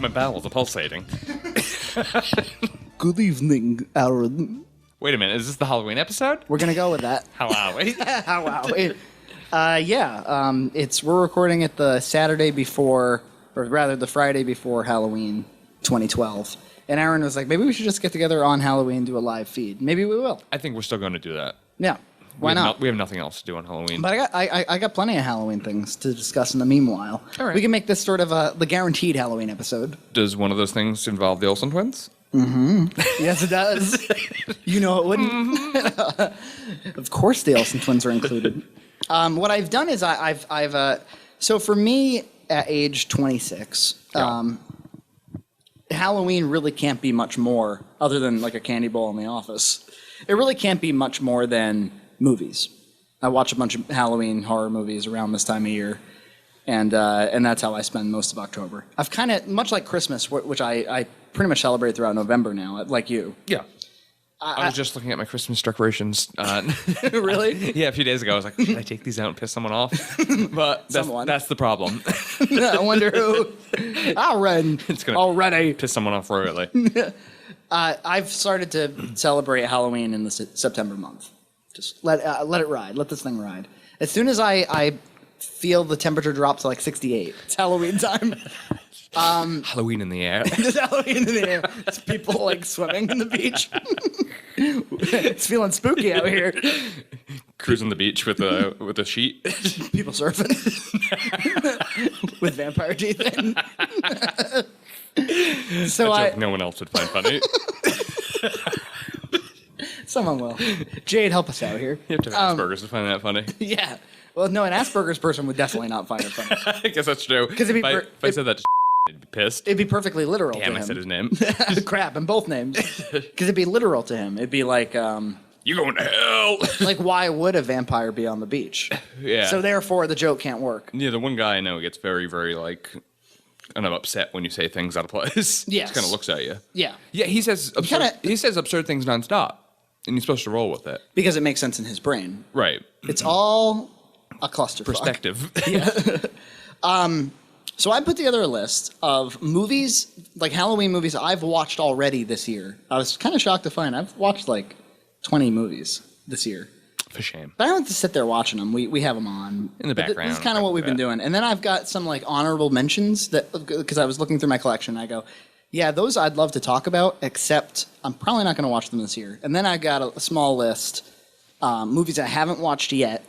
My bowels are pulsating. Good evening, Aaron. Wait a minute, is this the Halloween episode? We're gonna go with that. How are we? How are we? We're recording it the Saturday before, or rather the Friday before Halloween 2012. And Aaron was like, maybe we should just get together on Halloween, do a live feed. Maybe we will. I think we're still going to do that. Yeah. Why not? We have nothing else to do on Halloween. But I got plenty of Halloween things to discuss in the meanwhile. All right. We can make this sort of the guaranteed Halloween episode. Does one of those things involve the Olsen twins? Mm-hmm. Yes, it does. You know it wouldn't. Mm-hmm. Of course the Olsen twins are included. What I've done is so for me at age 26, Halloween really can't be much more other than like a candy bowl in the office. It really can't be much more than movies. I watch a bunch of Halloween horror movies around this time of year, and that's how I spend most of October. I've kind of, much like Christmas, which I pretty much celebrate throughout November now, like you. Yeah. I was just looking at my Christmas decorations. Really? Yeah, a few days ago. I was like, should I take these out and piss someone off? But that's the problem. I wonder who. Aaron. It's going already piss someone off royally. I've started to celebrate Halloween in the September month. Just let it ride. Let this thing ride. As soon as I feel the temperature drop to like 68, it's Halloween time. Halloween in the air. There's Halloween in the air. It's people like swimming in the beach. It's feeling spooky out here. Cruising the beach with a sheet. People surfing with vampire teeth in. So a joke no one else would find funny. Someone will. Jade, help us out here. You have to have Asperger's to find that funny. Yeah. Well, no, an Asperger's person would definitely not find it funny. I guess that's true. Because if I said that to he'd be pissed. It'd be perfectly literal to him. Damn, I said his name. Crap, and both names. Because it'd be literal to him. It'd be like... you going to hell. Like, why would a vampire be on the beach? Yeah. So therefore, the joke can't work. Yeah, the one guy I know gets very, very, like... kind of upset when you say things out of place. Yes. Just kind of looks at you. Yeah. Yeah, he says absurd things nonstop. And you're supposed to roll with it. Because it makes sense in his brain. Right. It's all a clusterfuck. Perspective. Yeah. So I put together a list of movies, like Halloween movies I've watched already this year. I was kind of shocked to find I've watched like 20 movies this year. For shame. But I don't have to sit there watching them. We have them on. In the background. This is kind of what we've been doing. And then I've got some like honorable mentions that, because I was looking through my collection, I go, yeah, those I'd love to talk about, except I'm probably not going to watch them this year. And then I got a small list, movies I haven't watched yet,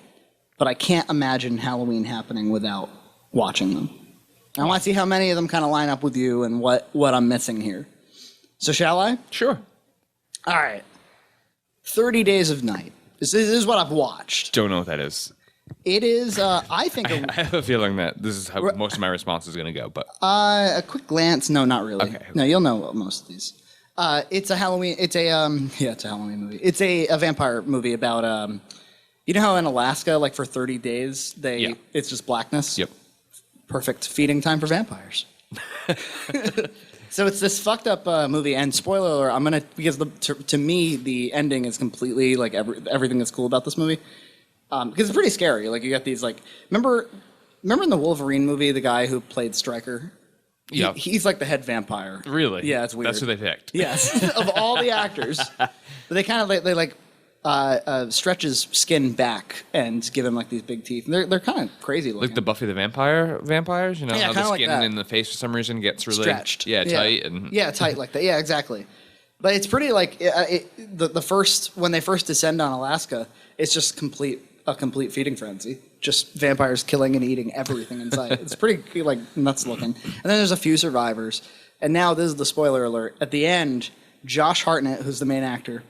but I can't imagine Halloween happening without watching them. I want to see how many of them kind of line up with you and what I'm missing here. So shall I? Sure. All right. 30 Days of Night. This is what I've watched. Don't know what that is. It is, I think... I have a feeling that this is how most of my response is going to go, but... A quick glance. No, not really. Okay. No, you'll know most of these. It's a Halloween... It's a Halloween movie. It's a vampire movie about... you know how in Alaska, like for 30 days, it's just blackness? Yep. Perfect feeding time for vampires. So it's this fucked up movie, and spoiler alert, because to me, the ending is completely, like, everything that's cool about this movie. Because it's pretty scary. Like, you got these, like... Remember in the Wolverine movie, the guy who played Stryker? Yeah. He's like the head vampire. Really? Yeah, it's weird. That's who they picked. Yes. Of all the actors. But they kind of, stretch his skin back and give him, like, these big teeth. They're kind of crazy looking. Like the Buffy the vampires? You know, Yeah, how the kinda like skin that. in the face for some reason gets really... stretched. Yeah, tight. And Yeah, tight like that. Yeah, exactly. But it's pretty, like... When they first descend on Alaska, it's just a complete feeding frenzy. Just vampires killing and eating everything in sight. It's pretty, like, nuts looking. And then there's a few survivors. And now this is the spoiler alert. At the end, Josh Hartnett, who's the main actor,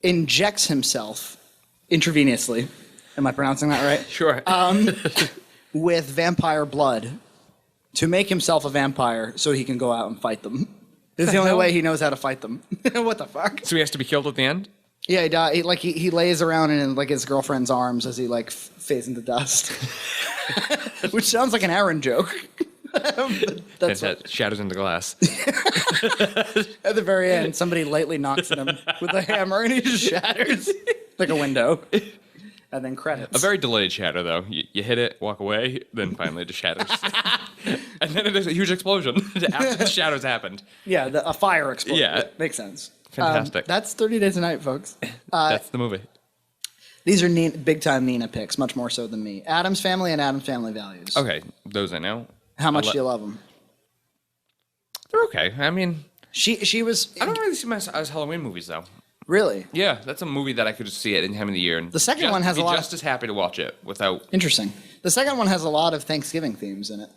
injects himself intravenously. Am I pronouncing that right? Sure. With vampire blood to make himself a vampire so he can go out and fight them. This is the only way he knows how to fight them. What the fuck? So he has to be killed at the end? Yeah, he died. He lays around in like his girlfriend's arms as he like fades into dust, which sounds like an Aaron joke. That's it. Shatters into glass. At the very end, somebody lightly knocks at him with a hammer, and he just shatters like a window. and then credits. A very delayed shatter, though. You hit it, walk away, then finally it just shatters. And then it is a huge explosion after the shatters happened. Yeah, a fire explosion. Yeah. Makes sense. Fantastic. That's 30 Days a Night, folks. That's the movie. These are big-time Nina picks, much more so than me. Addams Family and Addams Family Values. Okay, those I know. How much do you love them? They're okay. I mean, she was... I don't really see myself as Halloween movies, though. Really? Yeah, that's a movie that I could just see at any time of the year. And the second one has be a lot... just as happy to watch it without... Interesting. The second one has a lot of Thanksgiving themes in it.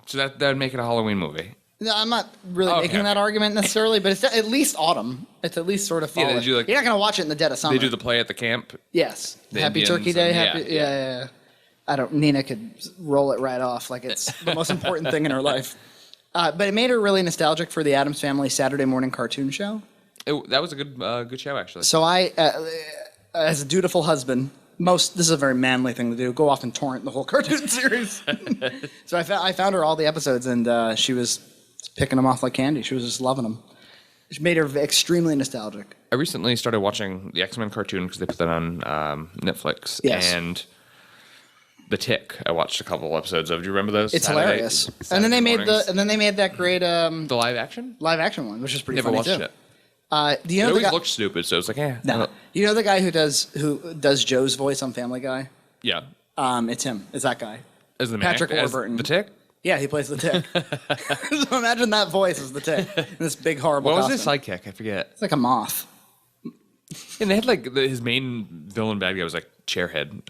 So that would make it a Halloween movie. No, I'm not really making that argument necessarily, but it's at least autumn. It's at least sort of fall. Yeah, You're not going to watch it in the dead of summer. They do the play at the camp. Yes. The Happy Indians Turkey Day. and- Yeah. I don't... Nina could roll it right off like it's the most important thing in her life. But it made her really nostalgic for the Addams Family Saturday morning cartoon show. That was a good show, actually. So I, as a dutiful husband, this is a very manly thing to do, go off and torrent the whole cartoon series. So I found her all the episodes, and she was picking them off like candy. She was just loving them. It made her extremely nostalgic. I recently started watching the X-Men cartoon because they put that on Netflix. Yes. And The Tick, I watched a couple episodes of. Do you remember those? It's hilarious. And then they made that great the live action one, which is pretty Never funny watched too. it. Do you know It the always guy? looked stupid, so it's like, No. You know the guy who does Joe's voice on Family Guy? Yeah. It's him. It's that guy. As the Patrick as Warburton. The Tick? Yeah, he plays the Tick. So imagine that voice as the Tick. This big horrible. What was costume. his sidekick? I forget. It's like a moth. And they had like his main villain bad guy was like Chairhead.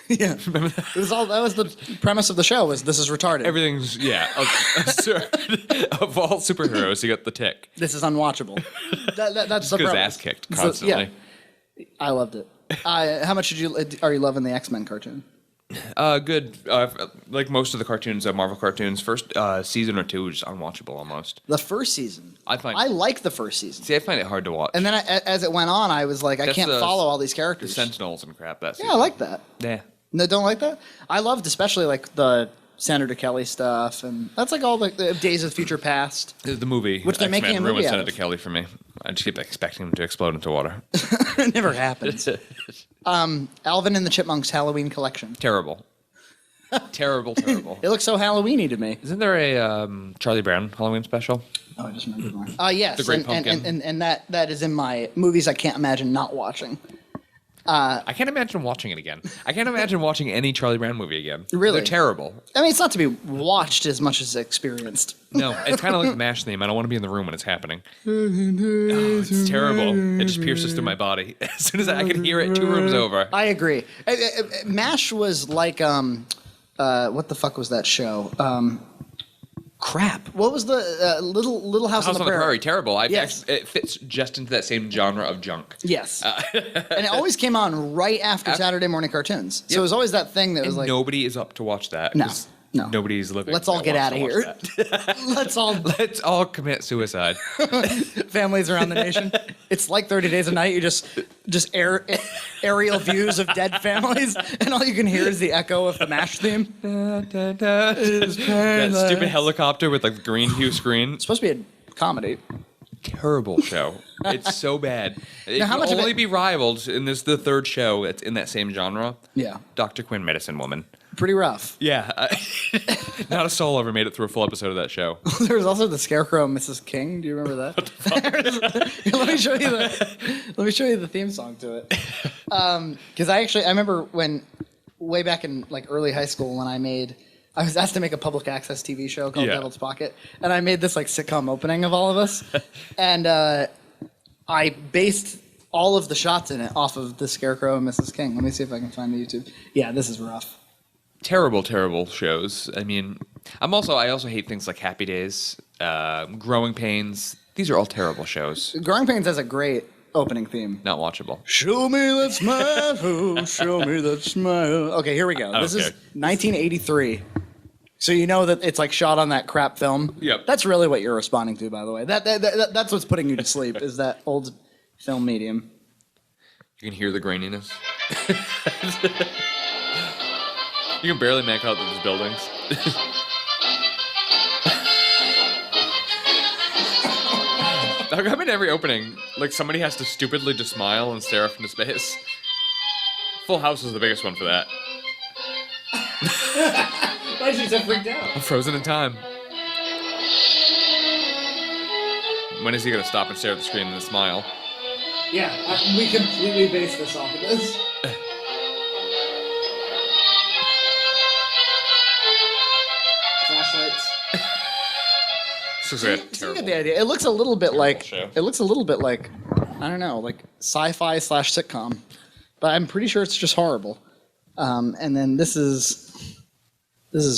Yeah, it was all. That was the premise of the show. Was this is retarded? Everything's of all superheroes, you got the Tick. This is unwatchable. That's the His premise. ass kicked So, constantly. yeah, I loved it. How much are you loving the X-Men cartoon? Good. Like most of the cartoons, Marvel cartoons, first season or two was just unwatchable almost. The first season. I like the first season. See, I find it hard to watch. And then as it went on, I was like, I That's can't the- follow all these The characters. Sentinels and crap. That Yeah, I like that. Yeah. No, don't like that. I loved especially like the Senator Kelly stuff, and that's like all the Days of Future Past. The movie, Which they're making a X-Men, movie ruined out Senator of. Kelly for me. I just keep expecting him to explode into water. It never happens. Alvin and the Chipmunks Halloween Collection. Terrible. Terrible. It looks so Halloweeny to me. Isn't there a Charlie Brown Halloween special? Oh, I just remembered one. Yes, The Great Pumpkin. and that is in my movies I can't imagine not watching. I can't imagine watching it again. I can't imagine watching any Charlie Brown movie again. Really? They're terrible. I mean, it's not to be watched as much as experienced. No, it's kind of like the MASH theme. I don't want to be in the room when it's happening. Oh, it's terrible. It just pierces through my body. As soon as I can hear it 2 rooms over. I agree. MASH was like what the fuck was that show? Crap. What was the Little House, House on the Prairie, terrible. Yes. It fits just into that same genre of junk. Yes. And it always came on right after Saturday morning cartoons. So it was always that thing that was like, Nobody is up to watch that. No, 'cause no. Nobody's living. let's all that get out wants of to here. watch that. Let's all Let's all commit suicide. families around the nation. It's like 30 Days a Night. You just aerial views of dead families, and all you can hear is the echo of the MASH theme. That stupid helicopter with like the green hue screen. It's supposed to be a comedy. Terrible show. It's so bad. It how can much of only it- be rivaled, and this is the third show that's in that same genre. Yeah. Dr. Quinn, Medicine Woman. Pretty rough. Yeah. Not a soul ever made it through a full episode of that show. There was also the Scarecrow and Mrs. King. Do you remember that? Let me show you the theme song to it. Because I remember when way back in like early high school when I was asked to make a public access TV show called Yeah. Devil's Pocket, and I made this like sitcom opening of all of us, and I based all of the shots in it off of the Scarecrow and Mrs. King. Let me see if I can find the YouTube. Yeah, this is rough. Terrible shows. I mean, I also hate things like Happy Days, Growing Pains. These are all terrible shows. Growing Pains has a great opening theme. Not watchable. Show me that smile, oh, show me that smile. Okay, here we go. This is Okay. 1983. So you know that it's like shot on that crap film? Yep. That's really what you're responding to, by the way. That's what's putting you to sleep, is that old film medium. You can hear the graininess. You can barely make out those buildings. How come in every opening, like somebody has to stupidly just smile and stare off into space? Full House was the biggest one for that. Why did you so freaked out? I'm frozen in time. When is he gonna stop and stare at the screen and smile? Yeah, we completely based this off of this. Flashlights. This looks like a So you terrible. get the idea. It looks a little bit like show. it looks a little bit like I don't know, like sci-fi / sitcom, but I'm pretty sure it's just horrible. And then this is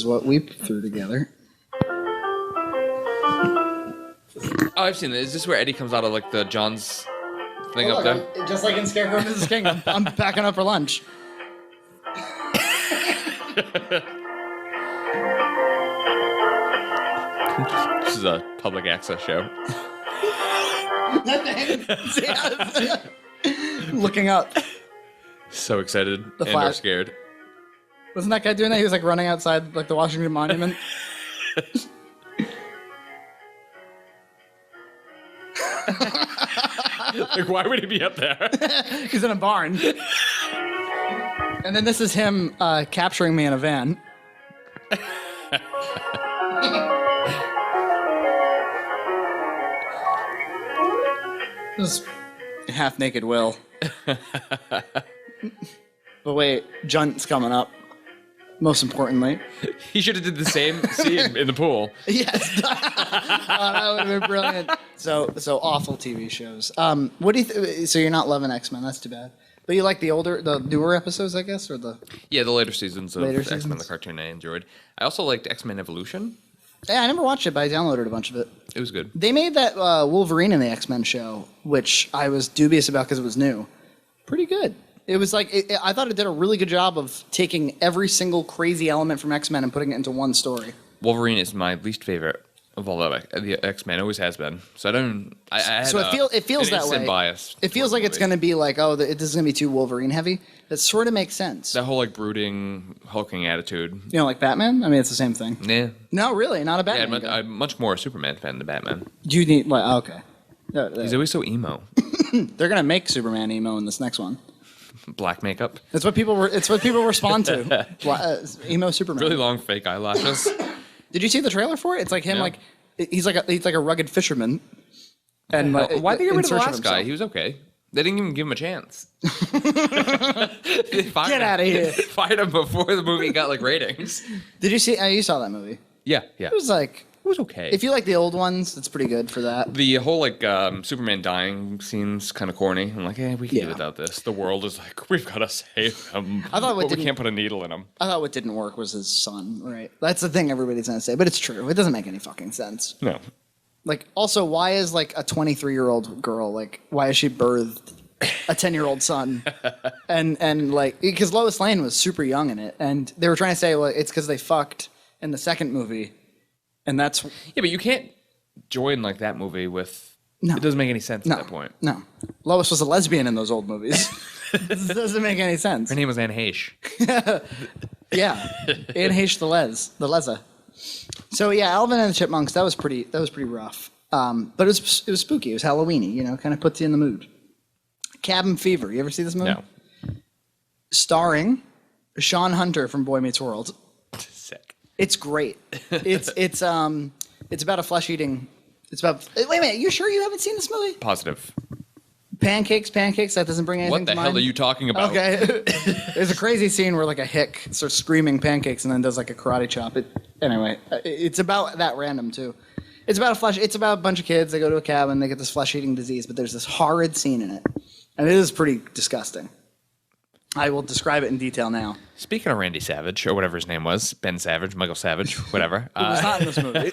what we threw together. Oh, I've seen this. Is this where Eddie comes out of like the John's thing up there? Just like in Scarecrow Mrs. King, I'm packing up for lunch. This is a public access show. Looking up. So excited and or flash. scared. Wasn't that guy doing that? He was like running outside like the Washington Monument. Like, why would he be up there? He's in a barn. And then this is him capturing me in a van. This is half-naked Will. But wait, Junt's coming up. Most importantly. He should have did the same scene in the pool. Yes. That would have been brilliant. So awful TV shows. What do you? So you're not loving X-Men? That's too bad. But you like the newer episodes, I guess, or the? Yeah, the later seasons of Later X-Men, seasons? the cartoon I enjoyed. I also liked X-Men Evolution. Yeah, I never watched it, but I downloaded a bunch of it. It was good. They made that Wolverine in the X-Men show, which I was dubious about because it was new. Pretty good. It was like I thought it did a really good job of taking every single crazy element from X-Men and putting it into one story. Wolverine is my least favorite of all the X-Men. Always has been. So I don't. I had So it feels an that instant way. bias. It feels towards like the it's movie. going to be like, this is going to be too Wolverine heavy. That sort of makes sense. That whole like brooding, hulking attitude. You know, like Batman? I mean, it's the same thing. Nah. No, really, not a Yeah, Batman guy. I'm much more a Superman fan than Batman. Do you need, okay. He's always so emo. They're going to make Superman emo in this next one. Black makeup. It's what people respond to. Emo Superman. Really long fake eyelashes. Did you see the trailer for it? It's like him, No. like he's like a rugged fisherman. And Why did they get rid in of the search last guy? himself. He was okay. They didn't even give him a chance. Get out of here! Fired him before the movie got like ratings. Did you see? You saw that movie? Yeah, yeah. It was like, It was okay. if you like the old ones, it's pretty good for that. The whole like Superman dying scene's kind of corny. I'm like, we can Yeah. do without this. The world is like, we've got to save him. I thought what but we didn't- can't put a needle in him. I thought what didn't work was his son. Right? That's the thing everybody's gonna say, but it's true. It doesn't make any fucking sense. No. Like, also, why is like a 23-year-old girl like? Why is she birthed a 10-year-old son? and like, because Lois Lane was super young in it, and they were trying to say, well, it's because they fucked in the second movie, and that's Yeah, but you can't join like that movie with. No. It doesn't make any sense no, at that point. no. Lois was a lesbian in those old movies. This doesn't make any sense. Her name was Anne Heche. Yeah, Anne Heche the Leza. So yeah, Alvin and the Chipmunks. That was pretty rough. But it was spooky. It was Halloweeny. You know, kind of puts you in the mood. Cabin Fever. You ever see this movie? No. Starring Sean Hunter from Boy Meets World. Sick. It's great. It's about a flesh eating. It's about. Wait a minute. You sure you haven't seen this movie? Positive. Pancakes. That doesn't bring anything What to the mind. hell are you talking about? Okay. There's a crazy scene where like a hick starts screaming pancakes and then does like a karate chop. Anyway, it's about that random too. It's about a bunch of kids. They go to a cabin. They get this flesh-eating disease, but there's this horrid scene in it, and it is pretty disgusting. I will describe it in detail now. Speaking of Randy Savage, or whatever his name was, Ben Savage, Michael Savage, whatever. It was not in this movie.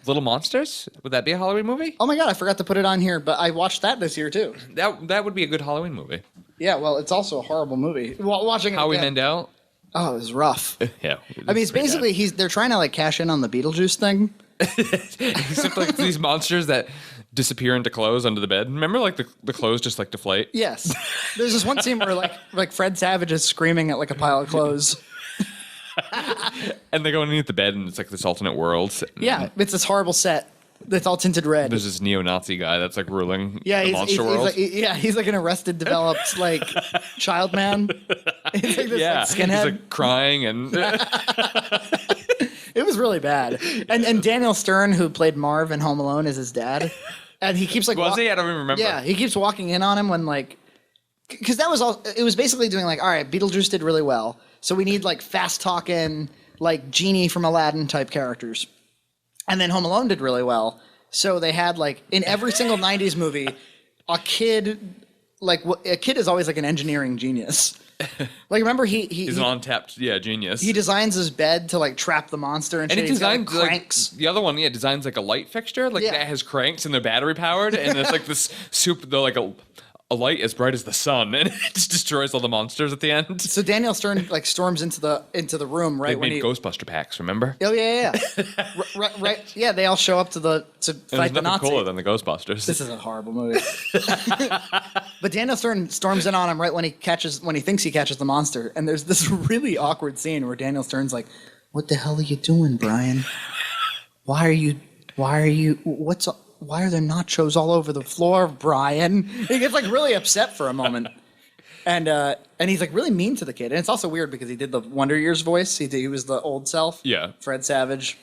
Little Monsters? Would that be a Halloween movie? Oh my god, I forgot to put it on here, but I watched that this year too. That would be a good Halloween movie. Yeah, well, it's also a horrible movie. Watching it Howie again, Mandel? oh, it was rough. Yeah. I mean, it's basically they're trying to like cash in on the Beetlejuice thing. Except like these monsters that disappear into clothes under the bed. Remember like the clothes just like deflate? Yes, there's this one scene where like Fred Savage is screaming at like a pile of clothes. And they go underneath the bed and it's like this alternate world. Yeah, it's this horrible set That's all tinted red. There's this neo-Nazi guy that's like ruling Yeah, the monster world. he's like an arrested, developed like child man. He's like this, like, skinhead. He's like crying and It was really bad. And Daniel Stern, who played Marv in Home Alone, is his dad. And he keeps like was he? I don't even remember. Yeah, he keeps walking in on him when like, because that was all. It was basically doing like, all right, Beetlejuice did really well, so we need like fast talking like Genie from Aladdin type characters, and then Home Alone did really well, so they had like in every single '90s movie, a kid is always like an engineering genius. Like remember he's an untapped genius. He designs his bed to like trap the monster and he designs like, cranks. Like, the other one, designs like a light fixture, like that has cranks and they're battery powered, and it's like this they're like a light as bright as the sun, and it just destroys all the monsters at the end. So Daniel Stern like storms into the room right they when made Ghostbuster packs, remember? Oh yeah. right. Yeah, they all show up to fight the Nazi. Cooler than the Ghostbusters. This is a horrible movie. But Daniel Stern storms in on him right when he thinks he catches the monster, and there's this really awkward scene where Daniel Stern's like, "What the hell are you doing, Brian? Why are you? Why are there nachos all over the floor, Brian?" He gets like really upset for a moment. And he's like really mean to the kid. And it's also weird because he did the Wonder Years voice. He was the old self. Yeah. Fred Savage.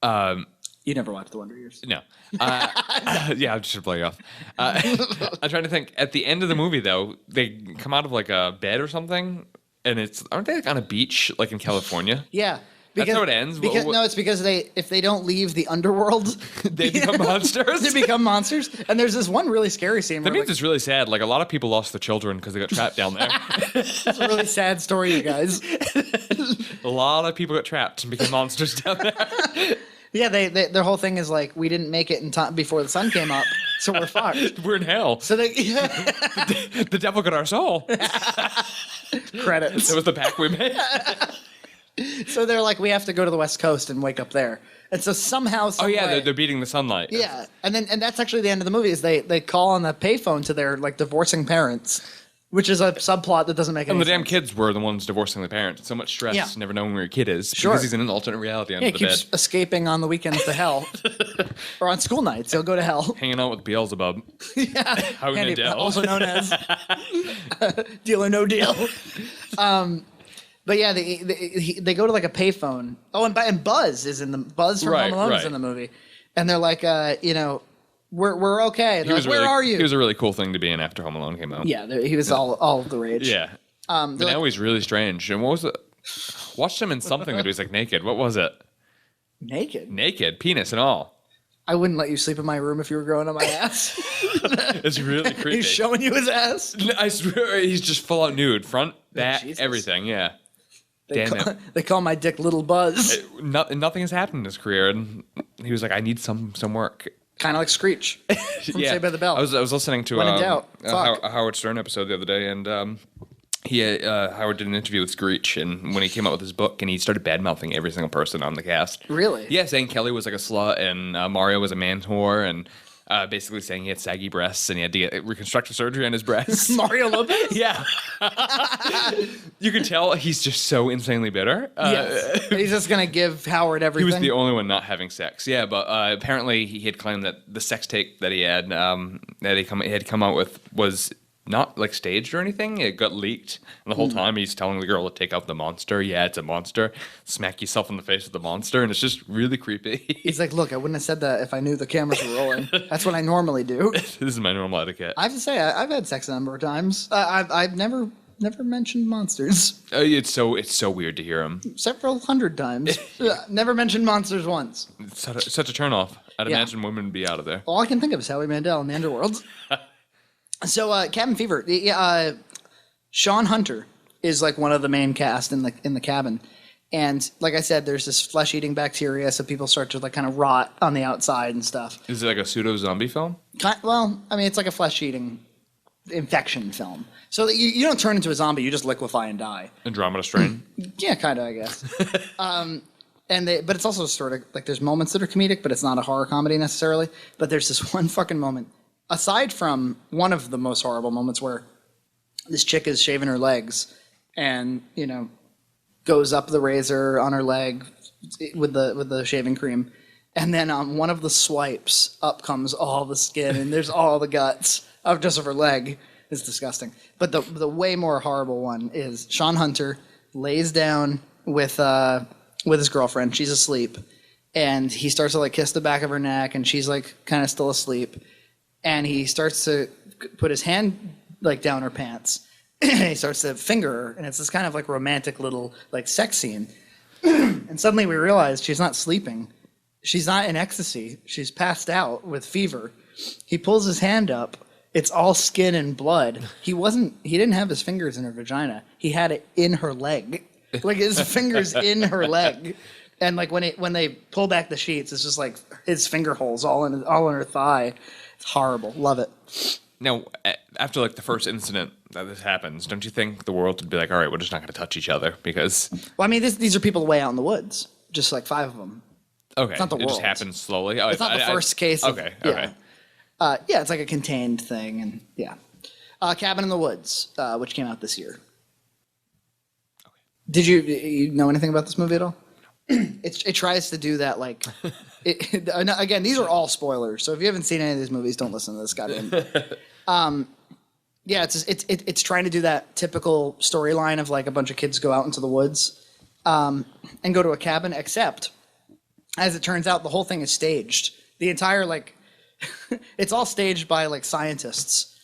You never watched the Wonder Years. No. Yeah, I just play off. I'm trying to think. At the end of the movie, though, they come out of like a bed or something, and aren't they like on a beach like in California? Yeah. That's how it ends. No, it's because if they don't leave the underworld, they become monsters. They become monsters. And there's this one really scary scene. That means it's really sad. Like a lot of people lost their children because they got trapped down there. It's a really sad story, you guys. A lot of people got trapped and became monsters down there. Yeah, their whole thing is like, we didn't make it in time before the sun came up, so we're fucked. We're in hell. So the devil got our soul. Credits. That was the pact we made. So they're like, we have to go to the West Coast and wake up there. And so somehow, they're beating the sunlight. Yeah, and that's actually the end of the movie. Is they call on the payphone to their like divorcing parents, which is a subplot that doesn't make any sense. And the damn kids were the ones divorcing the parents. So much stress, never knowing where your kid is. Sure. Because he's in an alternate reality under the he keeps bed. escaping on the weekends to hell. Or on school nights, he'll go to hell. Hanging out with Beelzebub. Handy, also known as Deal or No Deal. But yeah, they go to like a payphone. Oh, and Buzz from Home Alone is in the movie. And they're like, we're okay. Like, where are you? He was a really cool thing to be in after Home Alone came out. Yeah, he was all the rage. Yeah. But now he's really strange. And what was it? Watched him in something that he was like naked. What was it? Naked? Naked. Penis and all. I wouldn't let you sleep in my room if you were growing on my ass. It's really creepy. He's showing you his ass? I swear, he's just full out nude. Front, back, Jesus. everything. Yeah. They call my dick Little Buzz. Nothing has happened in his career, and he was like, "I need some work." Kind of like Screech from Saved by the Bell. I was listening to When in doubt, a Howard Stern episode the other day, and Howard did an interview with Screech, and when he came out with his book, and he started bad mouthing every single person on the cast. Really? Yeah, saying Kelly was like a slut, and Mario was a man whore, and basically saying he had saggy breasts and he had to get reconstructive surgery on his breasts. Mario Lopez? Yeah. You can tell he's just so insanely bitter. Yes. He's just going to give Howard everything. He was the only one not having sex. Yeah, but apparently he had claimed that the sex tape that he had had come out with was not like staged or anything. It got leaked. And the whole time he's telling the girl to take out the monster. Yeah, it's a monster. Smack yourself in the face with the monster. And it's just really creepy. He's like, look, I wouldn't have said that if I knew the cameras were rolling. That's what I normally do. This is my normal etiquette. I have to say, I've had sex a number of times. I've never mentioned monsters. It's so weird to hear him. Several hundred times. Never mentioned monsters once. It's such a turnoff. I'd imagine women would be out of there. All I can think of is Howie Mandel in the Underworld. So, Cabin Fever. Sean Hunter is like one of the main cast in the cabin, and like I said, there's this flesh-eating bacteria, so people start to like kind of rot on the outside and stuff. Is it like a pseudo zombie film? Well, I mean, it's like a flesh-eating infection film. So that you don't turn into a zombie; you just liquefy and die. Andromeda Strain. Yeah, kind of, I guess. But it's also sort of like there's moments that are comedic, but it's not a horror comedy necessarily. But there's this one fucking moment. Aside from one of the most horrible moments where this chick is shaving her legs and, goes up the razor on her leg with the shaving cream And then on one of the swipes, up comes all the skin, and there's all the guts of just of her leg. It's disgusting. But the way more horrible one is Sean Hunter lays down with his girlfriend. She's asleep, and he starts to like kiss the back of her neck, and she's like kind of still asleep, and he starts to put his hand like down her pants, and he starts to finger her, and it's this kind of like romantic little like sex scene. And suddenly we realize she's not sleeping. She's not in ecstasy. She's passed out with fever. He pulls his hand up. It's all skin and blood. He didn't have his fingers in her vagina. He had it in her leg. Like his fingers in her leg. And like when they pull back the sheets, it's just like his finger holes all in her thigh. It's horrible. Love it. Now, after like the first incident that this happens, don't you think the world would be like, all right, we're just not going to touch each other because... Well, I mean, these are people way out in the woods. Just like 5 of them. Okay. It's not the world. It just happens slowly? Oh, it's not the first case. Okay, okay. Yeah, it's like a contained thing, and yeah. Cabin in the Woods, which came out this year. Okay. Did you know anything about this movie at all? It tries to do that, like... again, these are all spoilers, so if you haven't seen any of these movies, don't listen to this goddamn... Yeah, it's trying to do that typical storyline of like a bunch of kids go out into the woods and go to a cabin, except... As it turns out, the whole thing is staged. The entire, like, it's all staged by, like, scientists.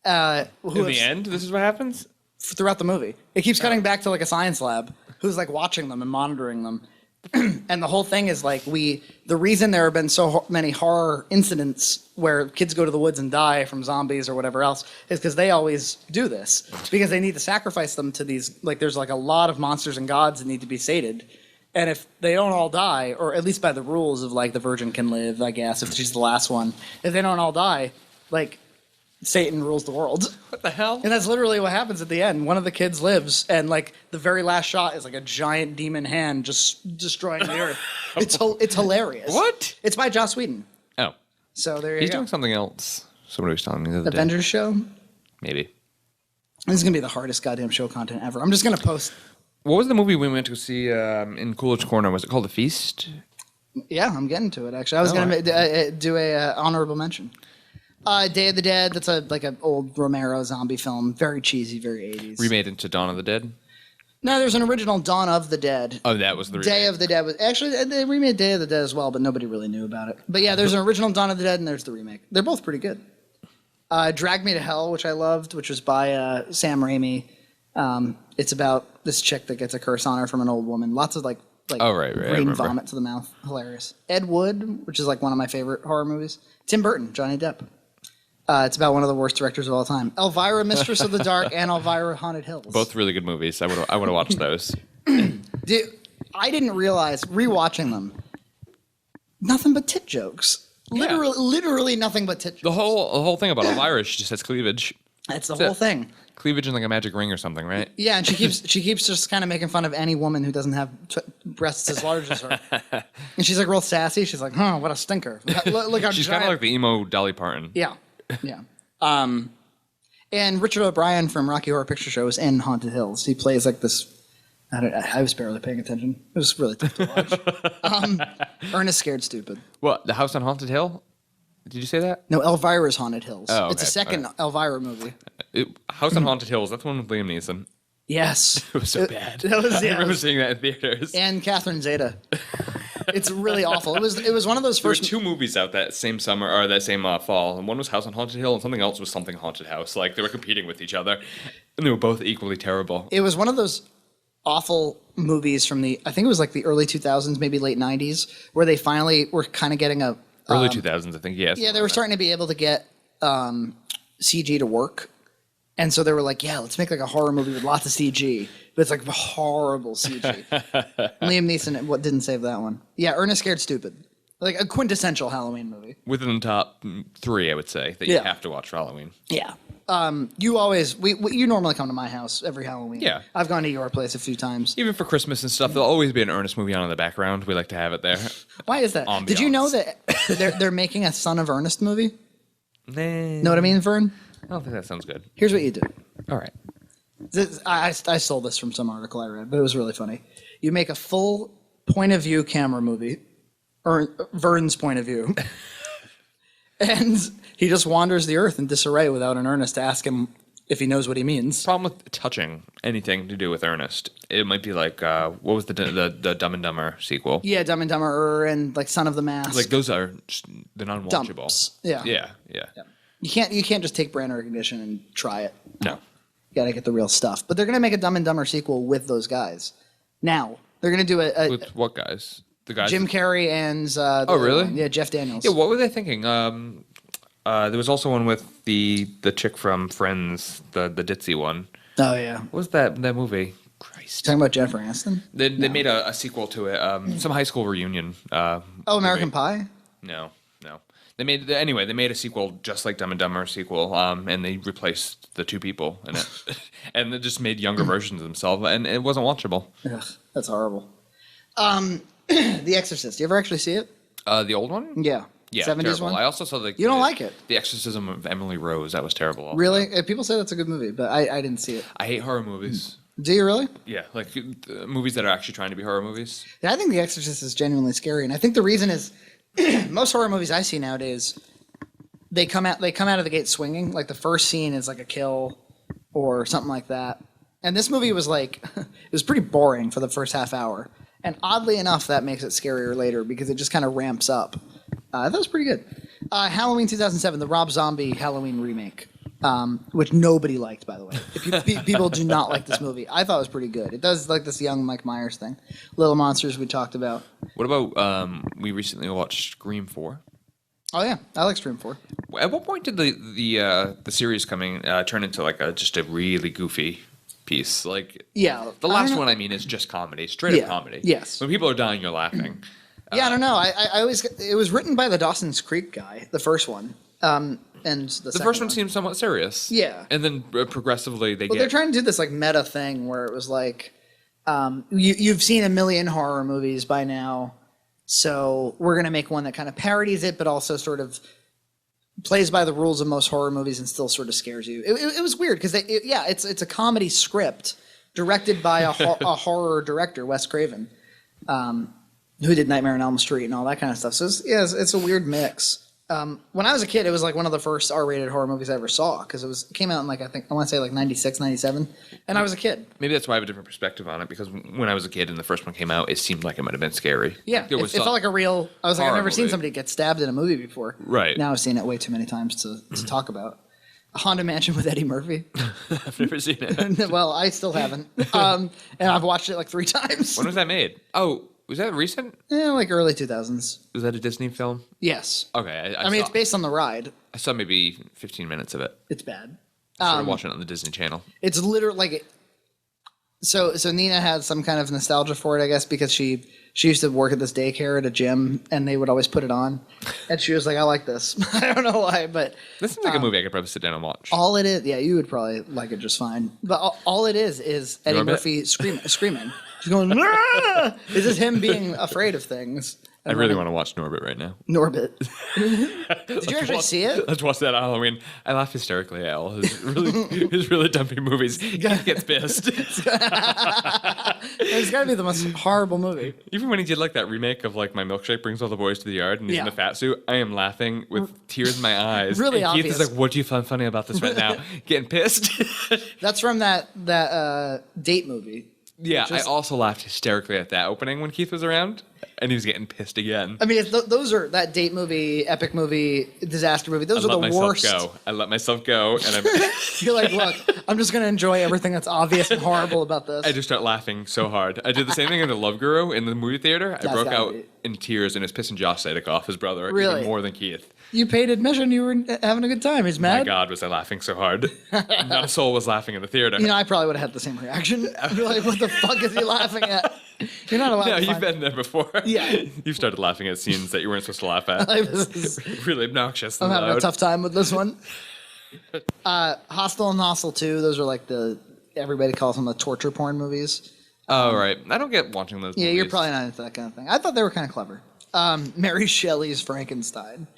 In the end, this is what happens? Throughout the movie. It keeps cutting back to, like, a science lab who's, like, watching them and monitoring them. And the whole thing is, like, the reason there have been so many horror incidents where kids go to the woods and die from zombies or whatever else is because they always do this. It's because they need to sacrifice them to these, like, there's, like, a lot of monsters and gods that need to be sated. And if they don't all die, or at least by the rules of like the virgin can live, I guess, if she's the last one, if they don't all die, like Satan rules the world. What the hell? And that's literally what happens at the end. One of the kids lives, and like the very last shot is like a giant demon hand just destroying the earth. It's hilarious. What? It's by Joss Whedon. Oh. So there you go. He's doing something else. Somebody was telling me the other day. Avengers show? Maybe. This is going to be the hardest goddamn show content ever. I'm just going to post... What was the movie we went to see in Coolidge Corner? Was it called The Feast? Yeah, I'm getting to it, actually. I was going to do a honorable mention. Day of the Dead, that's like an old Romero zombie film. Very cheesy, very 80s. Remade into Dawn of the Dead? No, there's an original Dawn of the Dead. Oh, that was the remake. Day of the Dead was... Actually, they remade Day of the Dead as well, but nobody really knew about it. But yeah, there's an original Dawn of the Dead, and there's the remake. They're both pretty good. Drag Me to Hell, which I loved, which was by Sam Raimi. It's about this chick that gets a curse on her from an old woman. Lots of like green vomit to the mouth. Hilarious. Ed Wood, which is like one of my favorite horror movies. Tim Burton, Johnny Depp. It's about one of the worst directors of all time. Elvira, Mistress of the Dark, and Elvira, Haunted Hills. Both really good movies. I would have watched those. Dude, I didn't realize, rewatching them, nothing but tit jokes. Literally nothing but tit jokes. The whole thing about Elvira, she just has cleavage. That's the whole thing. Cleavage and like a magic ring or something, right? Yeah, and she keeps just kind of making fun of any woman who doesn't have breasts as large as her. And she's like real sassy. She's like, "Huh, what a stinker! Look how she's kind of like the emo Dolly Parton." Yeah. And Richard O'Brien from Rocky Horror Picture Show is in Haunted Hills. He plays like this. I was barely paying attention. It was really tough to watch. Ernest Scared Stupid. What? The House on Haunted Hill? Did you say that? No, Elvira's Haunted Hills. Oh, okay. It's a second Elvira movie. House on Haunted Hills. That's the one with Liam Neeson. Yes. It was so bad. I remember seeing that in theaters. And Catherine Zeta. It's really awful. It was one of those first... There were 2 movies out that same summer, or that same fall, and one was House on Haunted Hill, and something else was Something Haunted House. Like, they were competing with each other, and they were both equally terrible. It was one of those awful movies from I think it was like the early 2000s, maybe late 90s, where they finally were kind of getting a... Early 2000s, I think, yes. Yeah, they were starting to be able to get CG to work. And so they were like, yeah, let's make like a horror movie with lots of CG. But it's like horrible CG. Liam Neeson didn't save that one. Yeah, Ernest Scared Stupid. Like a quintessential Halloween movie. Within the top 3, I would say, that you have to watch for Halloween. Yeah. You normally come to my house every Halloween. Yeah. I've gone to your place a few times. Even for Christmas and stuff, there'll always be an Ernest movie on in the background. We like to have it there. Why is that? Ambiance. Did you know that they're making a Son of Ernest movie? Nah. Know what I mean, Vern? I don't think that sounds good. Here's what you do. All right. I stole this from some article I read, but it was really funny. You make a full point of view camera movie Vern's point of view. And he just wanders the earth in disarray without an Ernest to ask him if he knows what he means. Problem with touching anything to do with Ernest, it might be like what was the Dumb and Dumber sequel? Yeah, Dumb and Dumber and like Son of the Mask. Like those are they're unwatchable. Dumps. Yeah. Yeah. You can't just take brand recognition and try it. No. You gotta get the real stuff. But they're gonna make a Dumb and Dumber sequel with those guys. Now they're gonna do With what guys? The guys. Jim Carrey and really? Yeah, Jeff Daniels. Yeah. What were they thinking? There was also one with the chick from Friends, the ditzy one. Oh yeah. What was that movie? Christ. Talking about Jennifer Aniston? They made a sequel to it. Some high school reunion. American Pie? No. They made a sequel just like Dumb and Dumber sequel, and they replaced the two people in it, and they just made younger versions of themselves, and it wasn't watchable. Ugh, that's horrible. The Exorcist. You ever actually see it? The old one? Yeah. Yeah, 70s terrible. one? I also saw You don't like it? The Exorcism of Emily Rose. That was terrible. Also. Really? People say that's a good movie, but I didn't see it. I hate horror movies. Do you really? Yeah, like movies that are actually trying to be horror movies. Yeah, I think The Exorcist is genuinely scary, and I think the reason is most horror movies I see nowadays, they come out of the gate swinging. Like the first scene is like a kill or something like that. And this movie was like, it was pretty boring for the first half hour. And oddly enough, that makes it scarier later because it just kind of ramps up. That was pretty good. Halloween 2007, the Rob Zombie Halloween remake, which nobody liked, by the way. People do not like this movie. I thought it was pretty good. It does like this young Mike Myers thing. Little Monsters we talked about. What about we recently watched Scream 4? Oh yeah, I like Scream 4. At what point did the series turn into like just a really goofy piece? Like the last one is just comedy, straight up comedy. Yes. When people are dying, you're laughing. Yeah, I don't know. I always it was written by the Dawson's Creek guy, the first one, and the first one seemed somewhat serious. Yeah, and then progressively they're trying to do this like meta thing where it was like, you've seen a million horror movies by now, so we're gonna make one that kind of parodies it, but also sort of plays by the rules of most horror movies and still sort of scares you. It was weird because it's a comedy script directed by a horror director, Wes Craven. Who did Nightmare on Elm Street and all that kind of stuff. So it's a weird mix. When I was a kid, it was like one of the first R-rated horror movies I ever saw because it came out in like I want to say like 96, 97, and I was a kid. Maybe that's why I have a different perspective on it because when I was a kid and the first one came out, it seemed like it might have been scary. Yeah, it felt like a real. I was like, I've never seen somebody get stabbed in a movie before. Right. Now I've seen it way too many times to talk about. Haunted Mansion with Eddie Murphy. I've never seen it. Well, I still haven't, and I've watched it like 3 times. When was that made? Oh. Was that recent? Yeah, like early 2000s. Was that a Disney film? Yes. Okay. I mean, it's based on the ride. I saw maybe 15 minutes of it. It's bad. Started watching it on the Disney Channel. It's literally like... So Nina had some kind of nostalgia for it, I guess, because she used to work at this daycare at a gym, and they would always put it on. And she was like, I like this. I don't know why, but... This seems like a movie I could probably sit down and watch. All it is... Yeah, you would probably like it just fine. But all it is Eddie Murphy screaming. She's going, Aah! Is this him being afraid of things? I really want to watch Norbit right now. Norbit. Did you actually see it? Let's watch that on Halloween. I laugh hysterically at all his really dumpy movies. He gets pissed. It's got to be the most horrible movie. Even when he did like that remake of like My Milkshake Brings All the Boys to the Yard and he's in a fat suit, I am laughing with tears in my eyes. Really and obvious. Keith is like, what do you find funny about this right now? Getting pissed. That's from that date movie. Yeah, I also laughed hysterically at that opening when Keith was around, and he was getting pissed again. I mean, those are that date movie, epic movie, disaster movie. Those are the worst. I let myself go, and you're like, look, I'm just gonna enjoy everything that's obvious and horrible about this. I just start laughing so hard. I did the same thing in The Love Guru in the movie theater. I broke out in tears, and it was pissing Josh Sadikoff, his brother, even more than Keith. You paid admission. You were having a good time. He's mad. My God, was I laughing so hard. Not a soul was laughing in the theater. You know, I probably would have had the same reaction. I'd be like, what the fuck is he laughing at? You're not allowed No, to you've been there before. Yeah. You've started laughing at scenes that you weren't supposed to laugh at. Really obnoxious. I'm having a tough time with this one. Hostel and Hostel 2, those are like everybody calls them the torture porn movies. Oh, right. I don't get watching those movies. You're probably not into that kind of thing. I thought they were kind of clever. Mary Shelley's Frankenstein.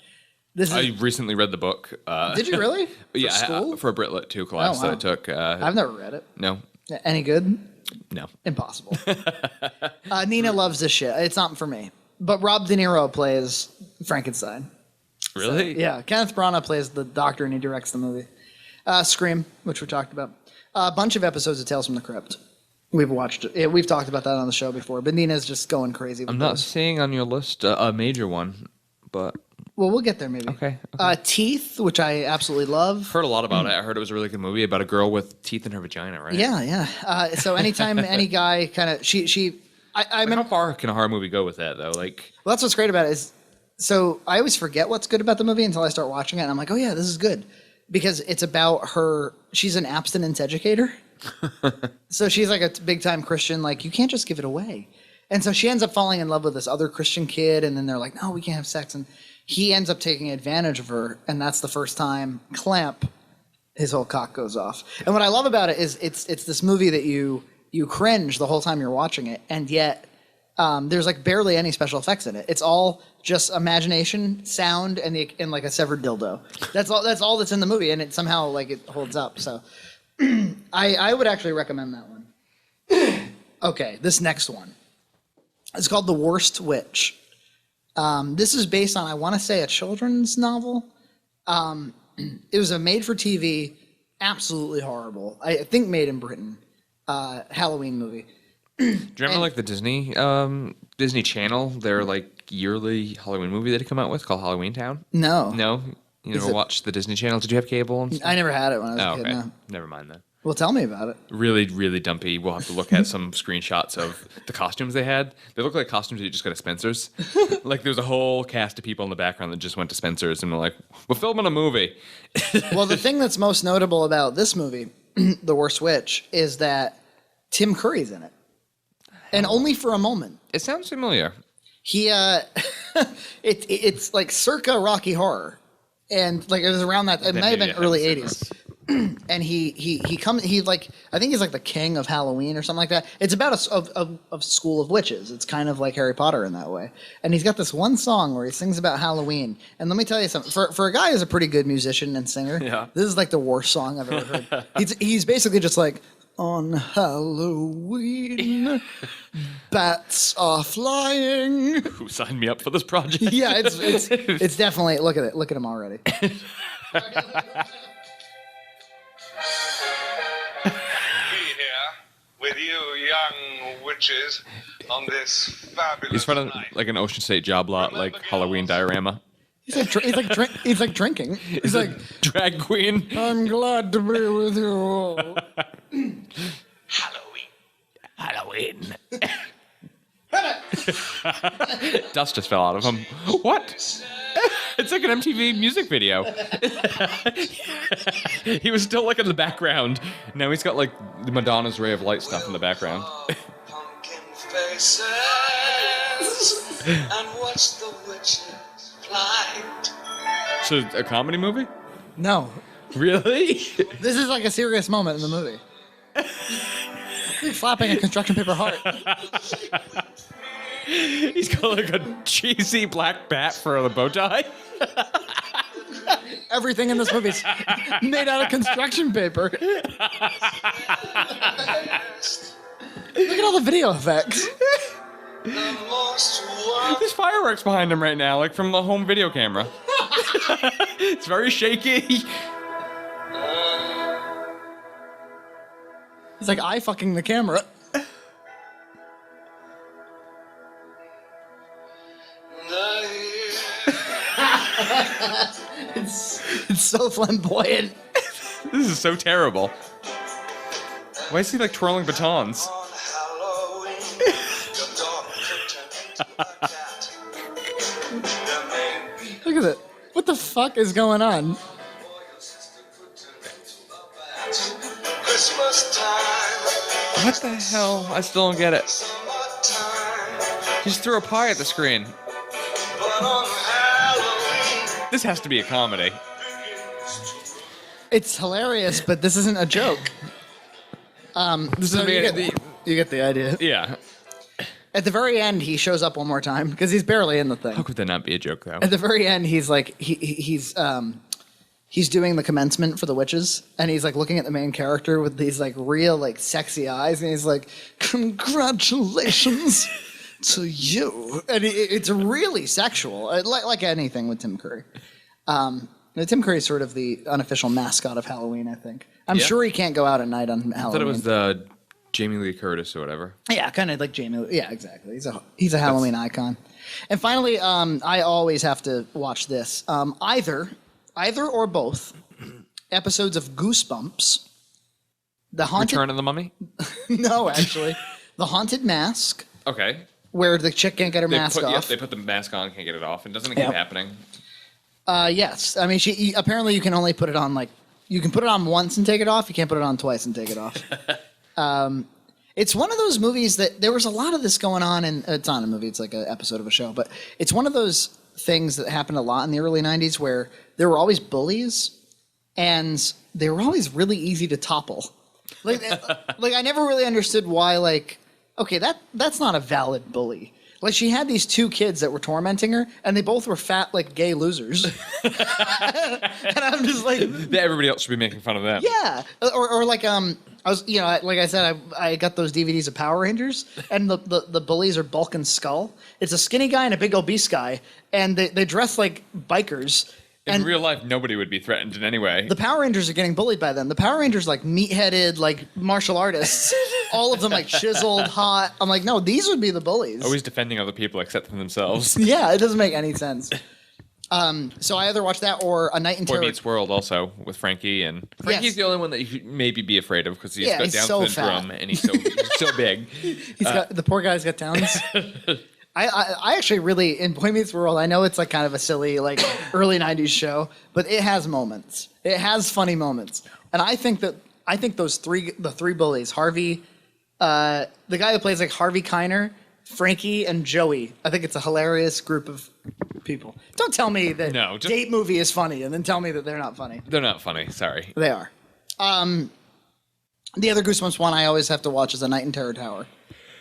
I recently read the book. Did you really? Yeah, school? For a Brit Lit 2 class that I took. I've never read it. No. Any good? No. Impossible. Nina loves this shit. It's not for me. But Rob De Niro plays Frankenstein. Really? So, yeah, Kenneth Branagh plays the doctor and he directs the movie. Scream, which we talked about. A bunch of episodes of Tales from the Crypt. We've watched it. Yeah, we've talked about that on the show before. But Nina's just going crazy with I'm not those. seeing on your list a major one, but... Well, we'll get there maybe. Okay. Teeth, which I absolutely love. Heard a lot about it. I heard it was a really good movie about a girl with teeth in her vagina, right? Yeah. So anytime any guy kind of... How far can a horror movie go with that, though? Like, Well, that's what's great about it is... So I always forget what's good about the movie until I start watching it. And I'm like, oh, yeah, this is good. Because it's about her... She's an abstinence educator. So she's like a big-time Christian. Like, you can't just give it away. And so she ends up falling in love with this other Christian kid. And then they're like, no, we can't have sex. And he ends up taking advantage of her. And that's the first time Clamp, his whole cock goes off. And what I love about it is it's this movie that you cringe the whole time you're watching it. And yet there's like barely any special effects in it. It's all just imagination, sound, and like a severed dildo. That's all that's in the movie. And it somehow like it holds up. So I would actually recommend that one. Okay, this next one. It's called The Worst Witch. This is based on, I want to say, a children's novel. It was a made-for-TV, absolutely horrible. I think made in Britain, Halloween movie. do you remember like the Disney Channel, their like yearly Halloween movie that they come out with called Halloween Town? No. No? You never watched the Disney Channel? Did you have cable and stuff? I never had it when I was a kid, okay. no. Never mind then. Well, tell me about it. Really, really dumpy. We'll have to look at some screenshots of the costumes they had. They look like costumes that you just got at Spencer's. Like there's a whole cast of people in the background that just went to Spencer's and were like, we're filming a movie. Well, the thing that's most notable about this movie, The Worst Witch, is that Tim Curry's in it. And only for a moment. It sounds familiar. He, it's like circa Rocky Horror. And like it was around that, it might have been early 80s. And he like, I think he's like the king of Halloween or something like that. It's about a school of witches. It's kind of like Harry Potter in that way. And he's got this one song where he sings about Halloween. And let me tell you something. For a guy who's a pretty good musician and singer, this is like the worst song I've ever heard. He's basically just like, on Halloween, bats are flying. Who signed me up for this project? Yeah, it's definitely, look at him already. With you young witches on this fabulous He's running night. like an Ocean State job lot, like Halloween diorama. He's like drinking. He's like, Drag queen. I'm glad to be with you all. Halloween. Dust just fell out of him. What? It's like an MTV music video. He was still like in the background. Now he's got like the Madonna's Ray of Light stuff in the background. Pumpkin faces and watch the witches flight. So a comedy movie? No, Really? this is like a serious moment in the movie. He's slapping a construction paper heart. He's got like a cheesy black bat for a bow tie. Everything in this movie's made out of construction paper. Look at all the video effects. The most wonderful There's fireworks behind him right now, like from the home video camera. It's very shaky. It's like eye fucking the camera. It's so flamboyant. This is so terrible. Why is he like twirling batons? on Halloween. Your daughter could turn into a cat. There may be Look at it. What the fuck is going on? Christmas time, What the hell? I still don't get it. summertime, He just threw a pie at the screen. but on Halloween, This has to be a comedy. It's hilarious, but this isn't a joke. This So is you get the idea. yeah. At the very end, he shows up one more time because he's barely in the thing. How could that not be a joke though? At the very end, he's like he's doing the commencement for the witches, and he's like looking at the main character with these like real like sexy eyes, and he's like, "Congratulations, So you, and it's really sexual, like anything with Tim Curry. Tim Curry is sort of the unofficial mascot of Halloween, I think. I'm sure he can't go out at night on Halloween. I thought it was the Jamie Lee Curtis or whatever. Yeah, kind of like Jamie. Yeah, exactly. He's a Halloween icon. And finally, I always have to watch this. Either or both episodes of Goosebumps. The Haunted Return of the Mummy? No, actually. The Haunted Mask. Okay. Where the chick can't get her mask off. Yep, they put the mask on and can't get it off. And doesn't it keep happening? Yes. I mean, apparently you can only put it on, you can put it on once and take it off. You can't put it on twice and take it off. It's one of those movies that there was a lot of this going on, and it's not a movie, it's like an episode of a show, but it's one of those things that happened a lot in the early 90s where there were always bullies, and they were always really easy to topple. Like I never really understood why, okay, that's not a valid bully. Like, she had these two kids that were tormenting her, and they both were fat, gay losers. And I'm just like... Everybody else should be making fun of them. Yeah. Or I was, like I said, I got those DVDs of Power Rangers, and the bullies are Bulk and Skull. It's a skinny guy and a big obese guy, and they dress like bikers. In real life, nobody would be threatened in any way. The Power Rangers are getting bullied by them. The Power Rangers, meat-headed, martial artists. All of them, chiseled, hot. I'm like, no, these would be the bullies. Always defending other people except for themselves. Yeah, it doesn't make any sense. So I either watch that or A Night in Terror. Boy Meets World also with Frankie. And Frankie's the only one that you should maybe be afraid of because he's got he's Down so syndrome and he's so big. The poor guy's got Downs. I actually really, in Boy Meets World, I know it's kind of a silly early 90s show, but it has moments. It has funny moments. And I think the three bullies, Harvey, the guy that plays Harvey Kiner, Frankie, and Joey, I think it's a hilarious group of people. Don't tell me that Date Movie is funny and then tell me that they're not funny. They're not funny, sorry. They are. The other Goosebumps one I always have to watch is A Night in Terror Tower,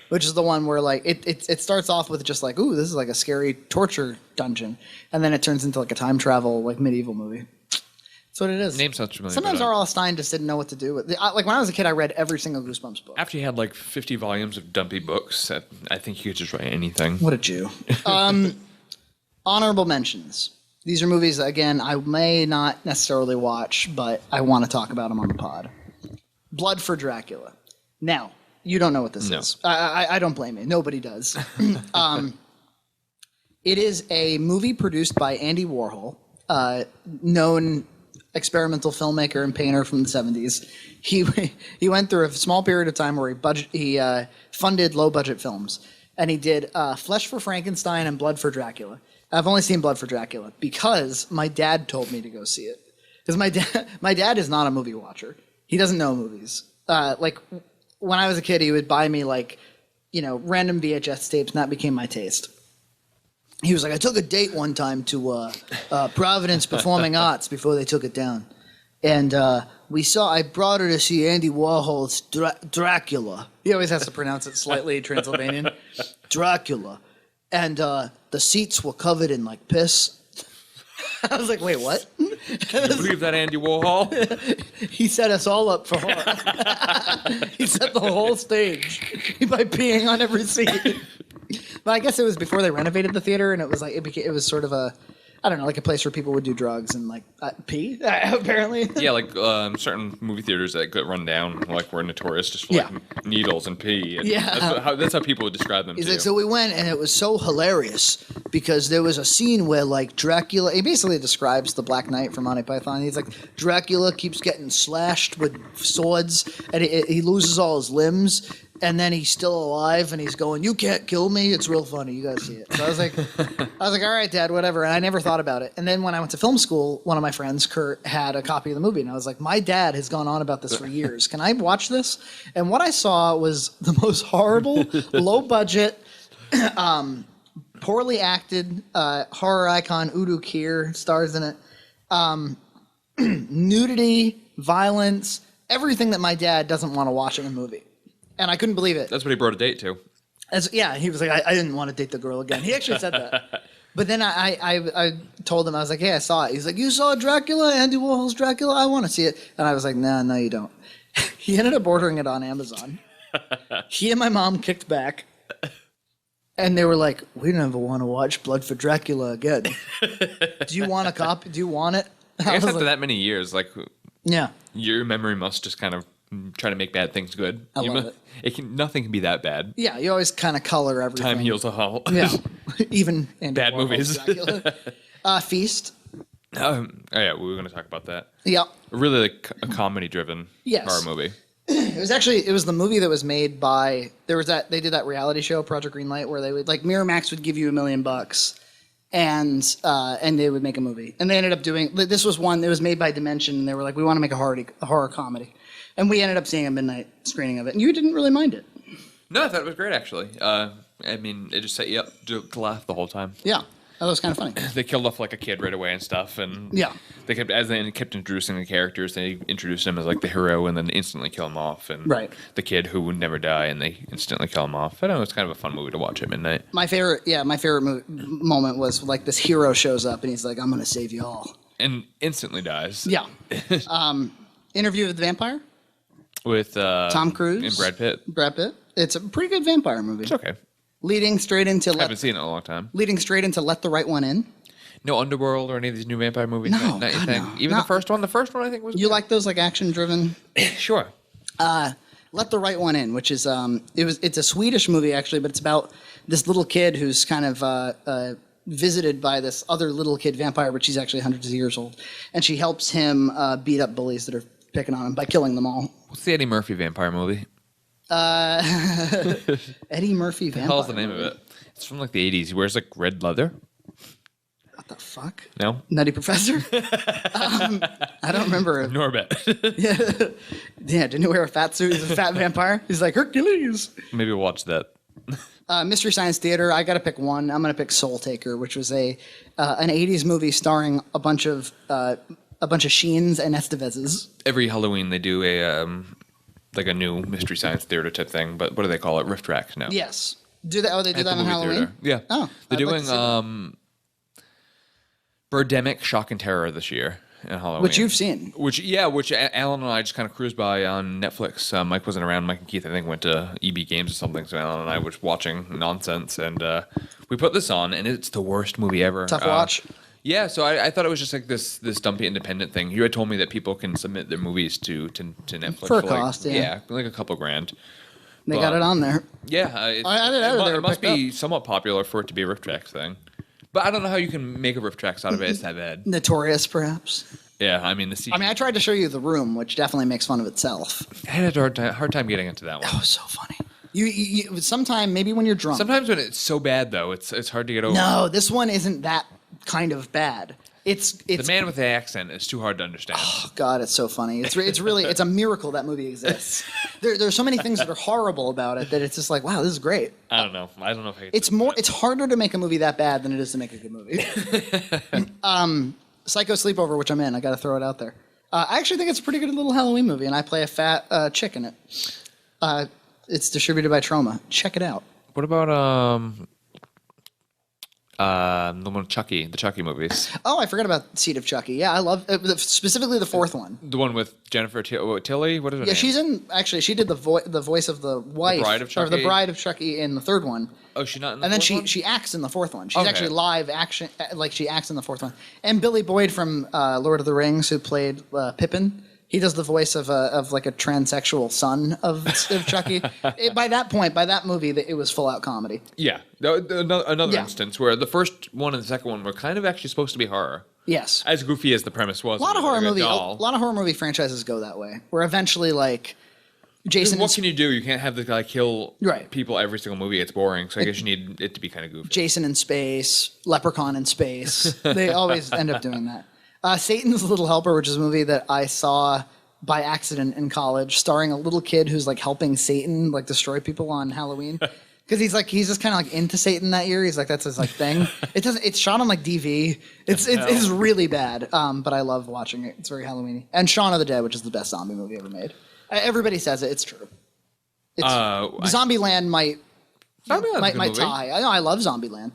which is the one where it starts off with just ooh, this is a scary torture dungeon, and then it turns into a time travel medieval movie. That's what it is. Name sounds familiar. Sometimes R.L. Stein just didn't know what to do with it. When I was a kid, I read every single Goosebumps book. After you had 50 volumes of dumpy books, I think you could just write anything. What a Jew. Honorable mentions. These are movies that, again, I may not necessarily watch, but I want to talk about them on the pod. Blood for Dracula. Now, you don't know what this is. I don't blame you. Nobody does. It is a movie produced by Andy Warhol, known experimental filmmaker and painter from the 70s. He went through a small period of time where he funded low-budget films, and he did Flesh for Frankenstein and Blood for Dracula. I've only seen Blood for Dracula because my dad told me to go see it. Because my dad is not a movie watcher. He doesn't know movies. When I was a kid, he would buy me random VHS tapes, and that became my taste. He was like, I took a date one time to Providence Performing Arts before they took it down. And I brought her to see Andy Warhol's Dracula. He always has to pronounce it slightly Transylvanian. Dracula. And the seats were covered in piss. I was like, wait, what? Can you believe that, Andy Warhol? He set us all up for horror. He set the whole stage by peeing on every seat. But I guess it was before they renovated the theater, and it was it was sort of a place where people would do drugs and pee, apparently. Yeah, certain movie theaters that got run down, were notorious just for needles and pee. And that's how people would describe them. He's so we went, and it was so hilarious because there was a scene where Dracula. He basically describes the Black Knight from Monty Python. He's Dracula keeps getting slashed with swords, and he loses all his limbs. And then he's still alive, and he's going, "You can't kill me." It's real funny. You gotta see it. So I was like, "All right, Dad, whatever." And I never thought about it. And then when I went to film school, one of my friends, Kurt, had a copy of the movie, and I was like, "My dad has gone on about this for years. Can I watch this?" And what I saw was the most horrible, low budget, poorly acted horror icon. Udo Kier stars in it. Nudity, violence, everything that my dad doesn't want to watch in a movie. And I couldn't believe it. That's what he brought a date to. He was like, I didn't want to date the girl again. He actually said that. But then I told him, I was like, hey, I saw it. He's like, you saw Dracula, Andy Warhol's Dracula? I want to see it. And I was like, no, you don't. He ended up ordering it on Amazon. He and my mom kicked back. And they were like, "We never want to watch Blood for Dracula again. Do you want a copy? Do you want it?" I guess was after like, that many years, like yeah, your memory must just kind of try to make bad things good. I love it. Nothing can be that bad. yeah. You always kind of color everything. Time heals all. Yeah, even Andy Bad Warhol's movies. Dracula. Feast. Oh yeah, we were going to talk about that. Yeah. Really like a comedy-driven Yes. horror movie. It was the movie that was made by they did that reality show Project Greenlight where they would like Miramax would give you $1 million and they would make a movie, and they ended up doing this was one that was made by Dimension, and they were like, we want to make a horror comedy, and we ended up seeing a midnight screening of it, and you didn't really mind it. No, I thought it was great actually. I mean, it just set you up to laugh the whole time. Yeah, that was kind of funny. They killed off like a kid right away and stuff, and Yeah. they kept introducing the characters. They introduced him as like the hero, and then instantly kill him off. And Right. the kid who would never die, and they instantly kill him off. I don't know, it's kind of a fun movie to watch at midnight. My favorite moment was like this hero shows up and he's like, I'm gonna save you all. And instantly dies. Yeah. Interview with the Vampire. With Tom Cruise and Brad Pitt. Brad Pitt. It's a pretty good vampire movie. It's okay. Leading straight into I haven't seen it in a long time. Let the Right One In. No Underworld or any of these new vampire movies. No, not your God, thing. no. Even Not- the first one. The first one I think was. You like those like action driven? Sure. Let the Right One In, which is it's a Swedish movie actually, but it's about this little kid who's kind of visited by this other little kid vampire, but she's actually hundreds of years old, and she helps him beat up bullies that are picking on him by killing them all. What's the Eddie Murphy vampire movie? Eddie Murphy vampire. The hell's the name of it? It's from like the 80s. He wears like red leather. What the fuck? No? Nutty Professor? I don't remember. Norbit. Yeah, didn't he wear a fat suit? He's a fat vampire. He's like Hercules. Maybe we'll watch that. Mystery Science Theater. I got to pick one. I'm going to pick Soul Taker, which was an '80s movie starring a bunch of Sheens and Estevezes. Every Halloween they do a like a new Mystery Science Theater type thing, but what do they call it? Riff Tracks now. Yes. Do that? Oh, they do At the that on movie Halloween. theater. Yeah. Oh, they're I'd like doing to see that. Birdemic Shock and Terror this year in Halloween. Which you've seen. Which Alan and I just kind of cruised by on Netflix. Mike wasn't around. Mike and Keith, I think, went to EB Games or something. So Alan and I was watching nonsense, and we put this on, and it's the worst movie ever. Tough watch. Yeah, so I thought it was just like this dumpy independent thing. You had told me that people can submit their movies to Netflix For a like, cost, yeah. like a couple grand. They got it on there. Yeah, they it must were be somewhat popular for it to be a Riff Tracks thing. But I don't know how you can make a Riff Tracks out of it. It's that bad. Notorious, perhaps. Yeah, I mean the CG. I tried to show you The Room, which definitely makes fun of itself. I had a hard time getting into that one. That was so funny. You sometime maybe when you're drunk. Sometimes when it's so bad though, it's hard to get over. No, this one isn't that kind of bad. It's The man with the accent is too hard to understand. oh God, it's so funny. It's really it's a miracle that movie exists. There's so many things that are horrible about it that it's just like, wow, this is great. I don't know. I don't know if I could It's harder to make a movie that bad than it is to make a good movie. Psycho Sleepover, which I'm in. I got to throw it out there. I actually think it's a pretty good little Halloween movie, and I play a fat chick in it. It's distributed by Troma. Check it out. What about the one with Chucky, the Chucky movies? Oh, I forgot about Seed of Chucky. Yeah, I love specifically the fourth one. The one with Jennifer Tilly? What is her name? Yeah, she's in. Actually, she did the voice of the wife, Bride of or Chucky? the bride of Chucky in the third one. Oh, she's not in the And then fourth one? she acts in the fourth one. She's Okay. actually live action, like she acts in the fourth one. And Billy Boyd from Lord of the Rings, who played Pippin, he does the voice of like a transsexual son of Chucky. By that movie, it was full out comedy. Yeah. Another Yeah. instance where the first one and the second one were kind of actually supposed to be horror. Yes, As goofy as the premise was. a lot of horror movie. movie franchises go that way, where eventually like Jason. What can you do? You can't have the guy kill Right. people every single movie. It's boring. So I guess you need it to be kind of goofy. Jason in space, Leprechaun in space. They always end up doing that. Satan's Little Helper, which is a movie that I saw by accident in college, starring a little kid who's like helping Satan like destroy people on Halloween. Because he's just kind of like into Satan that year. He's like that's his like thing. It's shot on like DV. It's really bad. But I love watching it. It's very Halloweeny. And Shaun of the Dead, which is the best zombie movie ever made. Everybody says it. It's true. Zombieland might Zombieland's a good movie. tie. I know I love Zombieland.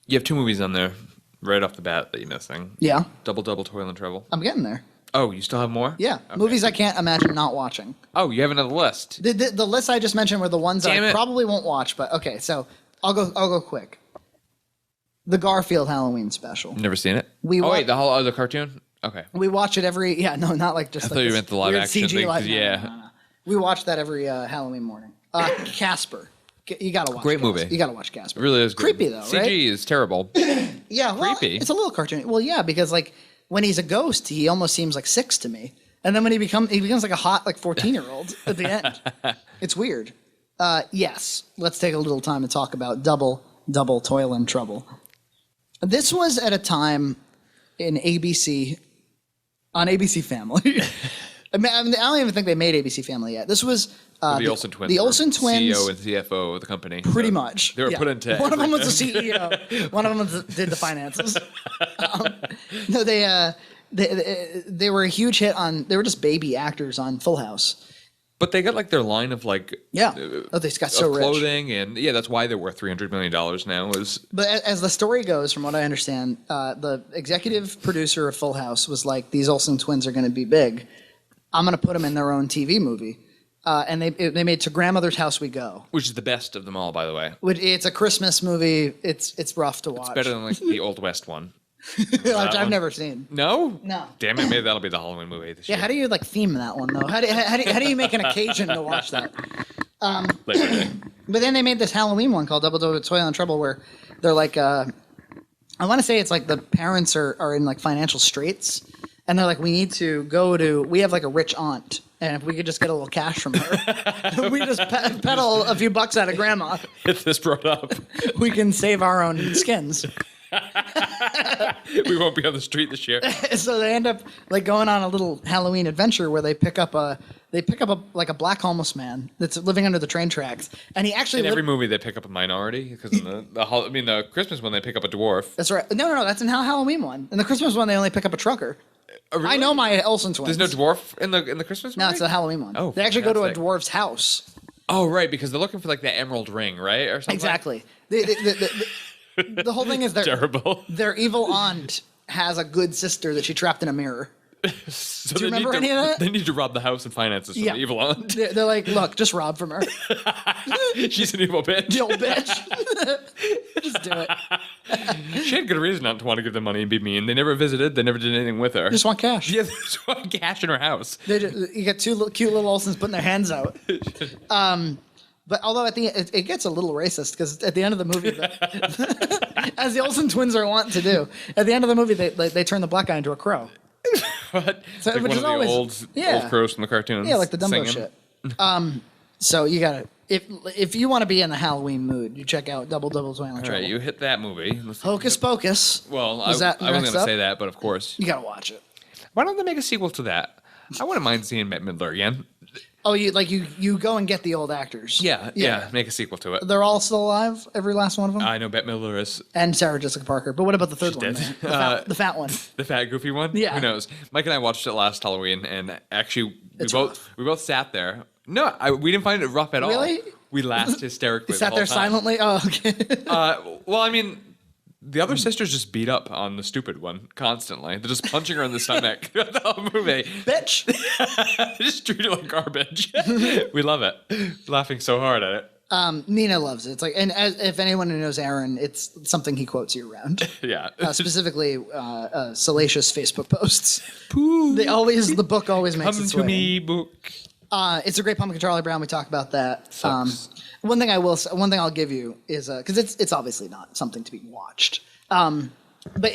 You have two movies on there right off the bat that you're missing. Yeah, Double Toil and Trouble. I'm getting there. Oh, you still have more? Yeah, Okay. movies I can't imagine not watching. Oh, you have another list. The list I just mentioned were the ones that Damn I it. probably won't watch. But okay, so I'll go quick. The Garfield Halloween special. Never seen it. Wait, the cartoon. Okay. We watch it every. Yeah, no, not like just. I like thought you this meant the live weird action CG thing, 'cause live. yeah. We watch that every Halloween morning. Casper. You gotta watch. Great Casper. movie. You gotta watch Casper. It really is good. Creepy though, CG right? is terrible. Yeah, well, creepy. It's a little cartoony. Well, yeah, because like when he's a ghost, he almost seems like 6 to me, and then when he becomes like a hot like 14-year-old at the end. It's weird. Yes, let's take a little time to talk about Double Toil and Trouble. This was at a time in ABC on ABC Family. I don't even think they made ABC Family yet. This was The Olsen twins. The were Olsen twins. CEO and CFO of the company. Pretty much. They were yeah. put into. One of them was the CEO. One of them did the finances. No, they were a huge hit on. They were just baby actors on Full House. But they got like their line of like. Yeah. Oh, they got so of rich. clothing and that's why they're worth $300 million now. But as the story goes, from what I understand, the executive producer of Full House was like, "These Olsen twins are going to be big. I'm going to put them in their own TV movie." And they made To Grandmother's House We Go, Which is the best of them all, by the way. It's a Christmas movie. It's rough to watch. It's better than like the Old West one. Which I've never seen. No? No. Damn it, maybe that'll be the Halloween movie this year. Yeah, how do you like theme that one though? How do you make an occasion to watch that? Labor Day. But then they made this Halloween one called Double Toil and Trouble, where they're like, I want to say it's like the parents are in like financial straits, and they're like, we have like a rich aunt, and if we could just get a little cash from her, we just peddle a few bucks out of grandma, If this brought up, we can save our own skins. we won't be on the street this year. So they end up like going on a little Halloween adventure where they pick up a black homeless man that's living under the train tracks, and he actually In every movie, they pick up a minority because in the Christmas one, they pick up a dwarf. That's right. No, that's in Halloween one. In the Christmas one, they only pick up a trucker. Really? I know my Olsen twins. There's no dwarf in the Christmas movie? No, it's the Halloween one. Oh, they actually go to a fantastic. dwarf's house. Oh, right, because they're looking for like the emerald ring, right, or something. Exactly. The whole thing is Terrible. their evil aunt has a good sister that she trapped in a mirror. So Do you they need remember any of that? They need to rob the house and finances from Yeah. the evil aunt. They're like, look, just rob from her. She's an evil bitch. The old bitch. Just do it. She had good reason not to want to give them money and be mean. They never visited. They never did anything with her. Just want cash. Yeah, they just want cash in her house. You get two cute little Olsens putting their hands out. But although it gets a little racist because at the end of the movie, as the Olsen twins are wont to do, at the end of the movie they turn the black guy into a crow. What? So, Like which one is of the always- old yeah. crows from the cartoons. Yeah, like the Dumbo singing. shit. So you gotta if you want to be in the Halloween mood, you check out Double Toil and All Trouble. right, you hit that movie. Let's- Hocus Pocus. Well, I Was that wasn't next going to up? say that, but of course. You gotta watch it. Why don't they make a sequel to that? I wouldn't mind seeing Bette Midler again. Oh, you go and get the old actors. Yeah, make a sequel to it. They're all still alive, every last one of them, I know Bette Midler is and Sarah Jessica Parker. But what about the third one? dead. man? The fat one. the fat goofy one. Yeah. Who knows? Mike and I watched it last Halloween, and actually It's we both sat there. No, we didn't find it rough at all. Really? We laughed hysterically. You sat the there whole time. silently. Oh, okay. Well, I mean, the other sisters just beat up on the stupid one constantly. They're just punching her in the stomach the whole movie. Bitch. They just treat her like garbage. We love it. Laughing so hard at it. Nina loves it. It's like, and if anyone who knows Aaron, it's something he quotes year round. Yeah. Specifically, salacious Facebook posts. Pooh. The book always makes Come its to way. me, book. It's a great Pumpkin Charlie Brown. We talked about that. Sucks. One thing I'll give you is because it's obviously not something to be watched. But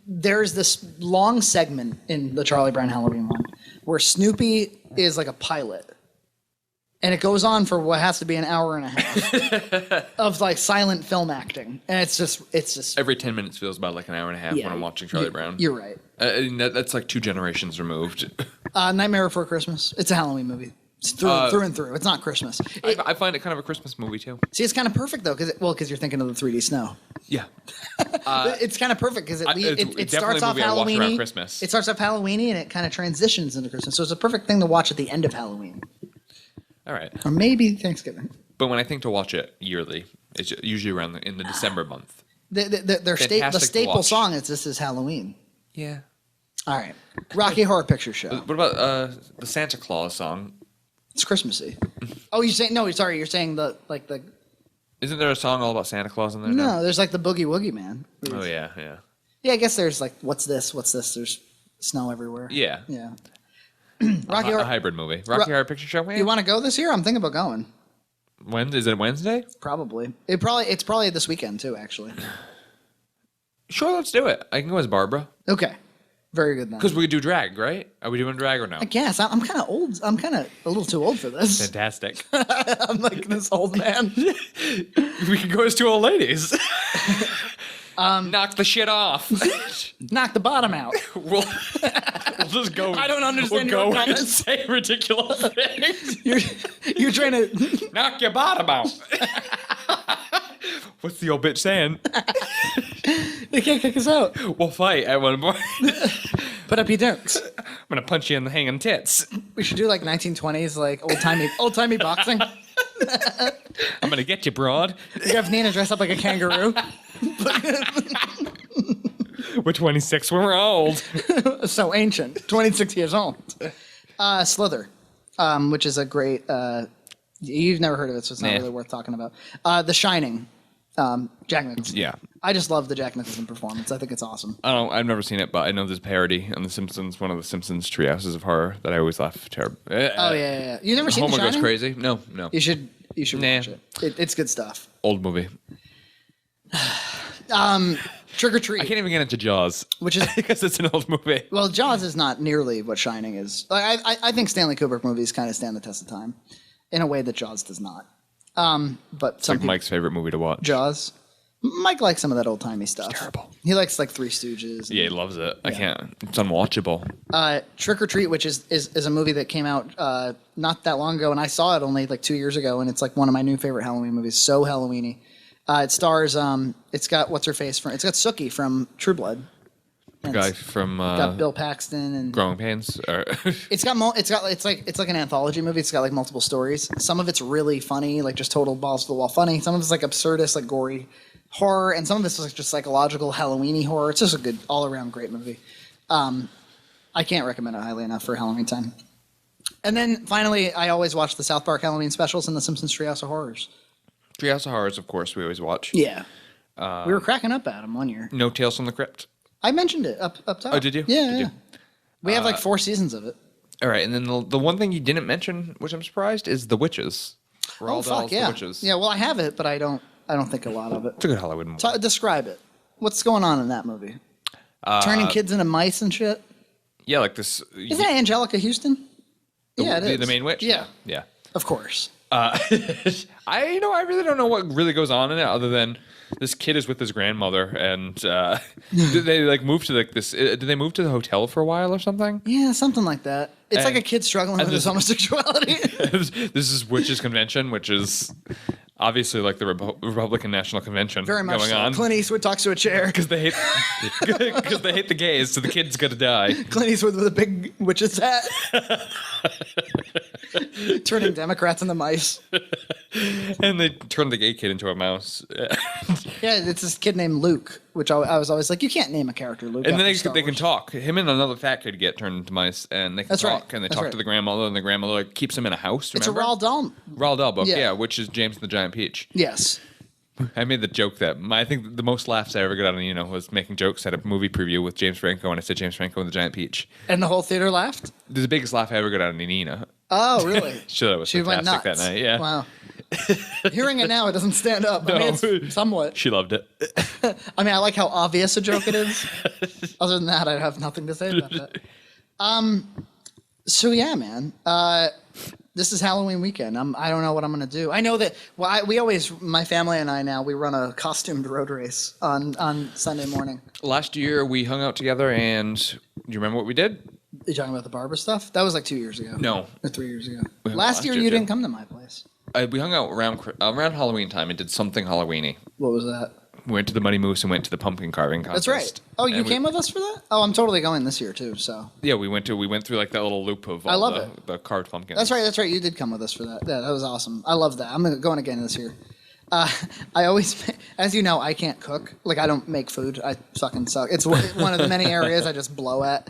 there's this long segment in the Charlie Brown Halloween one where Snoopy is like a pilot. And it goes on for what has to be an hour and a half of like silent film acting. And it's just Every 10 minutes feels about like an hour and a half when I'm watching Charlie Brown. You're right. And that's like 2 generations removed. Nightmare Before Christmas. It's a Halloween movie. It's through and through. It's not Christmas. I find it kind of a Christmas movie too. See, it's kind of perfect though, because you're thinking of the 3D snow. Yeah. It's kind of perfect because it's it definitely starts a off movie I watch around Halloweeny. Christmas. It starts off Halloweeny and it kind of transitions into Christmas. So it's a perfect thing to watch at the end of Halloween, All right. or maybe Thanksgiving. But when I think to watch it yearly, it's usually around in the December month. The Fantastic to staple watch. song is "This Is Halloween." Yeah. All right, Rocky Horror Picture Show. What about the Santa Claus song? It's Christmassy. Oh, you saying no? Sorry, you're saying the Isn't there a song all about Santa Claus in there? No, there's like the Boogie Woogie Man. Oh yeah, yeah. Yeah, I guess there's like what's this? What's this? There's snow everywhere. Yeah. Yeah. Rocky a hybrid movie. Rocky Horror Picture Show. You want to go this year? I'm thinking about going. When is it? Wednesday? Probably. It's probably this weekend too. Actually. Sure, let's do it. I can go as Barbara. Okay. Very good then. Because we do drag, right? Are we doing drag or no? I guess I'm kind of old. I'm kind of a little too old for this. Fantastic. I'm like this old man. We can go as two old ladies. Knock the shit off. Knock the bottom out. We'll just go. I don't understand We'll your go and comments. say ridiculous things. You're trying to Knock your bottom out. What's the old bitch saying? They can't kick us out. We'll fight at one point. Put up your dunks. I'm gonna punch you in the hanging tits. We should do like 1920s, like old timey boxing. I'm gonna get you, broad. You have Nina dress up like a kangaroo. We're 26 when we're old. So ancient. 26 years old. Slither, which is a great. You've never heard of it, so it's not Nah. really worth talking about. The Shining. Jack Nicholson. Yeah. I just love the Jack Nicholson performance. I think it's awesome. I've never seen it, but I know there's a parody on The Simpsons, one of the Simpsons treehouses of horror that I always laugh terrible. Oh yeah. You never seen The Homer Shining? goes crazy. No. You should Nah. watch it. It's good stuff. Old movie. Trick or Treat. I can't even get into Jaws, Which is because it's an old movie. well, Jaws is not nearly what Shining is. Like, I think Stanley Kubrick movies kind of stand the test of time, in a way that Jaws does not. But It's some like people, Mike's favorite movie to watch. Jaws. Mike likes some of that old timey stuff. terrible. He likes like Three Stooges. Yeah, he loves it. I can't. It's unwatchable. Trick or Treat, which is a movie that came out not that long ago, and I saw it only like 2 years ago, and it's like one of my new favorite Halloween movies. So Halloweeny. It stars. It's got what's her face from. It's got Sookie from True Blood. The guy from Got Bill Paxton and Growing Pains. it's like an anthology movie. It's got like multiple stories. Some of it's really funny, like just total balls to the wall funny. Some of it's like absurdist, like gory horror, and some of it's like just psychological Halloweeny horror. It's just a good all around great movie. I can't recommend it highly enough for Halloween time. And then finally, I always watch the South Park Halloween specials and the Simpsons Treehouse of Horrors. Treehouse of Horrors, of course, we always watch. Yeah, we were cracking up at them one year. No Tales from the Crypt. I mentioned it up top. Oh, did you? Yeah, Did yeah. you? We have like 4 seasons of it. All right, and then the one thing you didn't mention, which I'm surprised, is The Witches. Roald Dahl's yeah. The Witches. Yeah, well, I have it, but I don't think a lot of it. It's a good Halloween movie. Describe it. What's going on in that movie? Turning kids into mice and shit. Yeah, like this. Isn't that Angelica Houston? Yeah, it is. The main witch? Yeah, Yeah. of course. I really don't know what really goes on in it other than this kid is with his grandmother and do they like move to like this did they move to the hotel for a while or something? Yeah, something like that. It's like And- a kid struggling with his homosexuality. This is Witches Convention, which is obviously like the Republican National Convention Very much going so. on. Clint Eastwood talks to a chair. Because they hate the gays, so the kid's gonna die. Clint Eastwood with a big witch's hat. Turning Democrats into mice. And they turn the gay kid into a mouse. Yeah, it's this kid named Luke, which I was always like, you can't name a character Luke. And then after Star they can Wars. talk. Him and another fat kid get turned into mice, and they can That's right. talk. And they That's talk right. to the grandmother, and the grandmother like, keeps him in a house. It's a Remember? Roald Dahl. Roald Dahl book, Yeah. yeah, which is James and the Giant Peach. Yes. I made the joke that I think the most laughs I ever got on was making jokes at a movie preview with James Franco, and I said James Franco and the Giant Peach. And the whole theater laughed? The biggest laugh I ever got out of Nina. Oh, really? Sure, that was She went fantastic nuts. that night. Yeah, Wow. Hearing it now, it doesn't stand up. I mean, it's somewhat. she loved it. I mean, I like how obvious a joke it is. Other than that, I have nothing to say about that. So yeah, man. This is Halloween weekend. I don't know what I'm gonna do. I know that. Well, my family and I now we run a costumed road race on Sunday morning. Last year we hung out together, and do you remember what we did? You talking about the Barbara stuff? That was like 2 years ago. No, Or 3 years ago. hung out Last year you too. didn't come to my place. We hung out around Halloween time and did something Halloweeny. What was that? We went to the Muddy Moose and went to the pumpkin carving contest. That's right. Oh, you And came with us for that? Oh, I'm totally going this year too. So Yeah, we went through like that little loop of I all love the carved pumpkins. that's right. That's right. You did come with us for that. Yeah, that was awesome. I love that. I'm going again this year. I always, as you know, I can't cook. Like I don't make food. I fucking suck. It's one of the many areas I just blow at.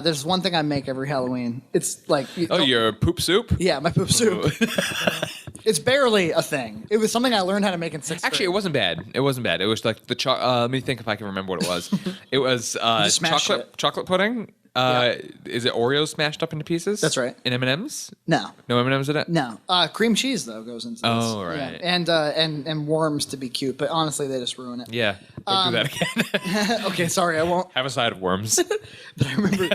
There's one thing I make every Halloween. It's like Oh, your poop soup? yeah, my poop soup. It's barely a thing. It was something I learned how to make in sixth grade. Actually, it wasn't bad. It wasn't bad. It was like the let me think if I can remember what it was. It was just smash chocolate pudding. Is it Oreos smashed up into pieces? That's right. And M&Ms? No. No M&Ms in it? No. Cream cheese, though, goes into this. Oh, right. Yeah. And worms to be cute, but honestly, they just ruin it. Yeah. Don't do that again. Okay, sorry, I won't. Have a side of worms. But I remember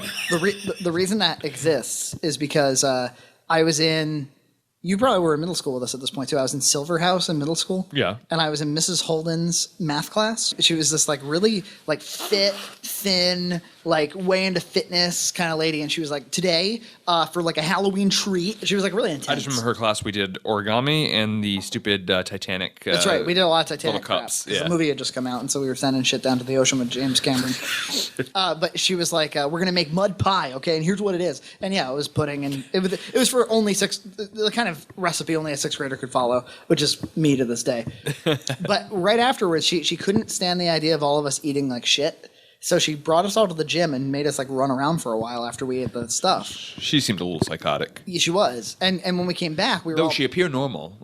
the reason that exists is because I was in. You probably were in middle school with us at this point too. I was in Silver House in middle school. Yeah. And I was in Mrs. Holden's math class. She was this like really like fit, thin, like way into fitness kind of lady. And she was like, today for like a Halloween treat. She was like really intense. I just remember her class. We did origami and the stupid Titanic. That's right. We did a lot of Titanic little cups. crap, 'cause Yeah. the movie had just come out, and so we were sending shit down to the ocean with James Cameron. But she was like, "We're gonna make mud pie, okay? And here's what it is." And yeah, it was pudding, and it was for only the kind of recipe only a sixth grader could follow, which is me to this day. But right afterwards, she couldn't stand the idea of all of us eating like shit. So she brought us all to the gym and made us like run around for a while after we ate the stuff. She seemed a little psychotic. Yeah, she was, and when we came back, we were Though all, she appeared normal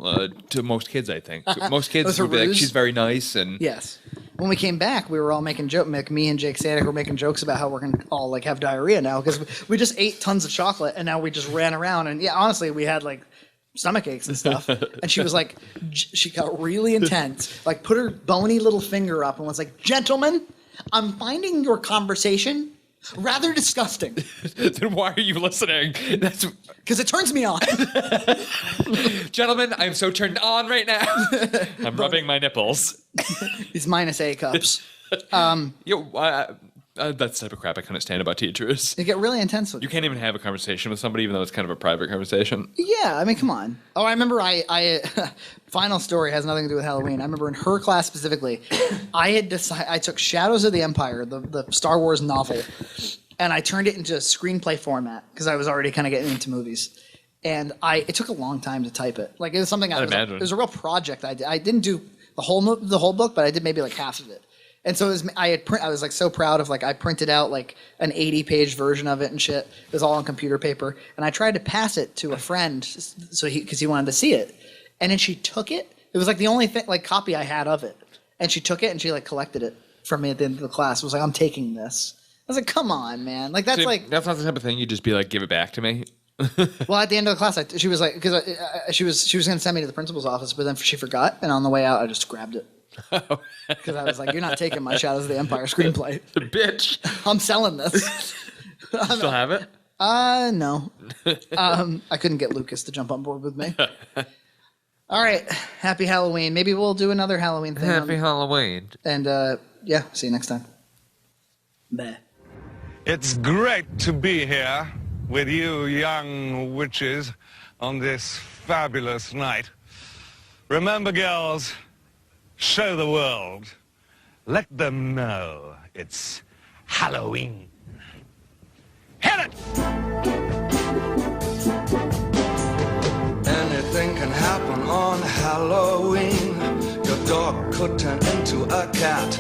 to most kids, I think. Most kids Was her would be like, ruse? she's very nice. And yes. When we came back, we were all making jokes. Me and Jake Sadik were making jokes about how we're gonna all like have diarrhea now because we just ate tons of chocolate and now we just ran around and yeah, honestly, we had like stomach aches and stuff. And she was like, she got really intense, like put her bony little finger up and was like, "Gentlemen, I'm finding your conversation rather disgusting." then why are you listening? That's Because it turns me on. Gentlemen, I'm so turned on right now. I'm rubbing my nipples. These minus A cups. That's the type of crap I couldn't stand about teachers. They get really intense with You can't even have a conversation with somebody, even though it's kind of a private conversation. Yeah, I mean, come on. Oh, I remember I final story has nothing to do with Halloween. I remember in her class specifically, I took Shadows of the Empire, the Star Wars novel, and I turned it into a screenplay format because I was already kind of getting into movies. And it took a long time to type it. Like it was something I'd imagine. It was a real project I did. I didn't do the whole book, but I did maybe like half of it. And so I was like so proud of like I printed out like an 80-page version of it and shit. It was all on computer paper, and I tried to pass it to a friend because he wanted to see it, and then she took it. It was like the only copy I had of it, and she took it and she like collected it from me at the end of the class. It was like, "I'm taking this." I was like, "Come on, man!" Like that's that's not the type of thing you just be like, give it back to me. Well, at the end of the class, she was like, because she was going to send me to the principal's office, but then she forgot, and on the way out, I just grabbed it. Because I was like, "You're not taking my Shadows of the Empire screenplay." Bitch. I'm selling this. Still have it? No. I couldn't get Lucas to jump on board with me. All right. Happy Halloween. Maybe we'll do another Halloween thing. Happy Halloween. And yeah, see you next time. Bye. It's great to be here with you young witches on this fabulous night. Remember, girls, show the world. Let them know it's Halloween. Hit it! Anything can happen on Halloween. Your dog could turn into a cat.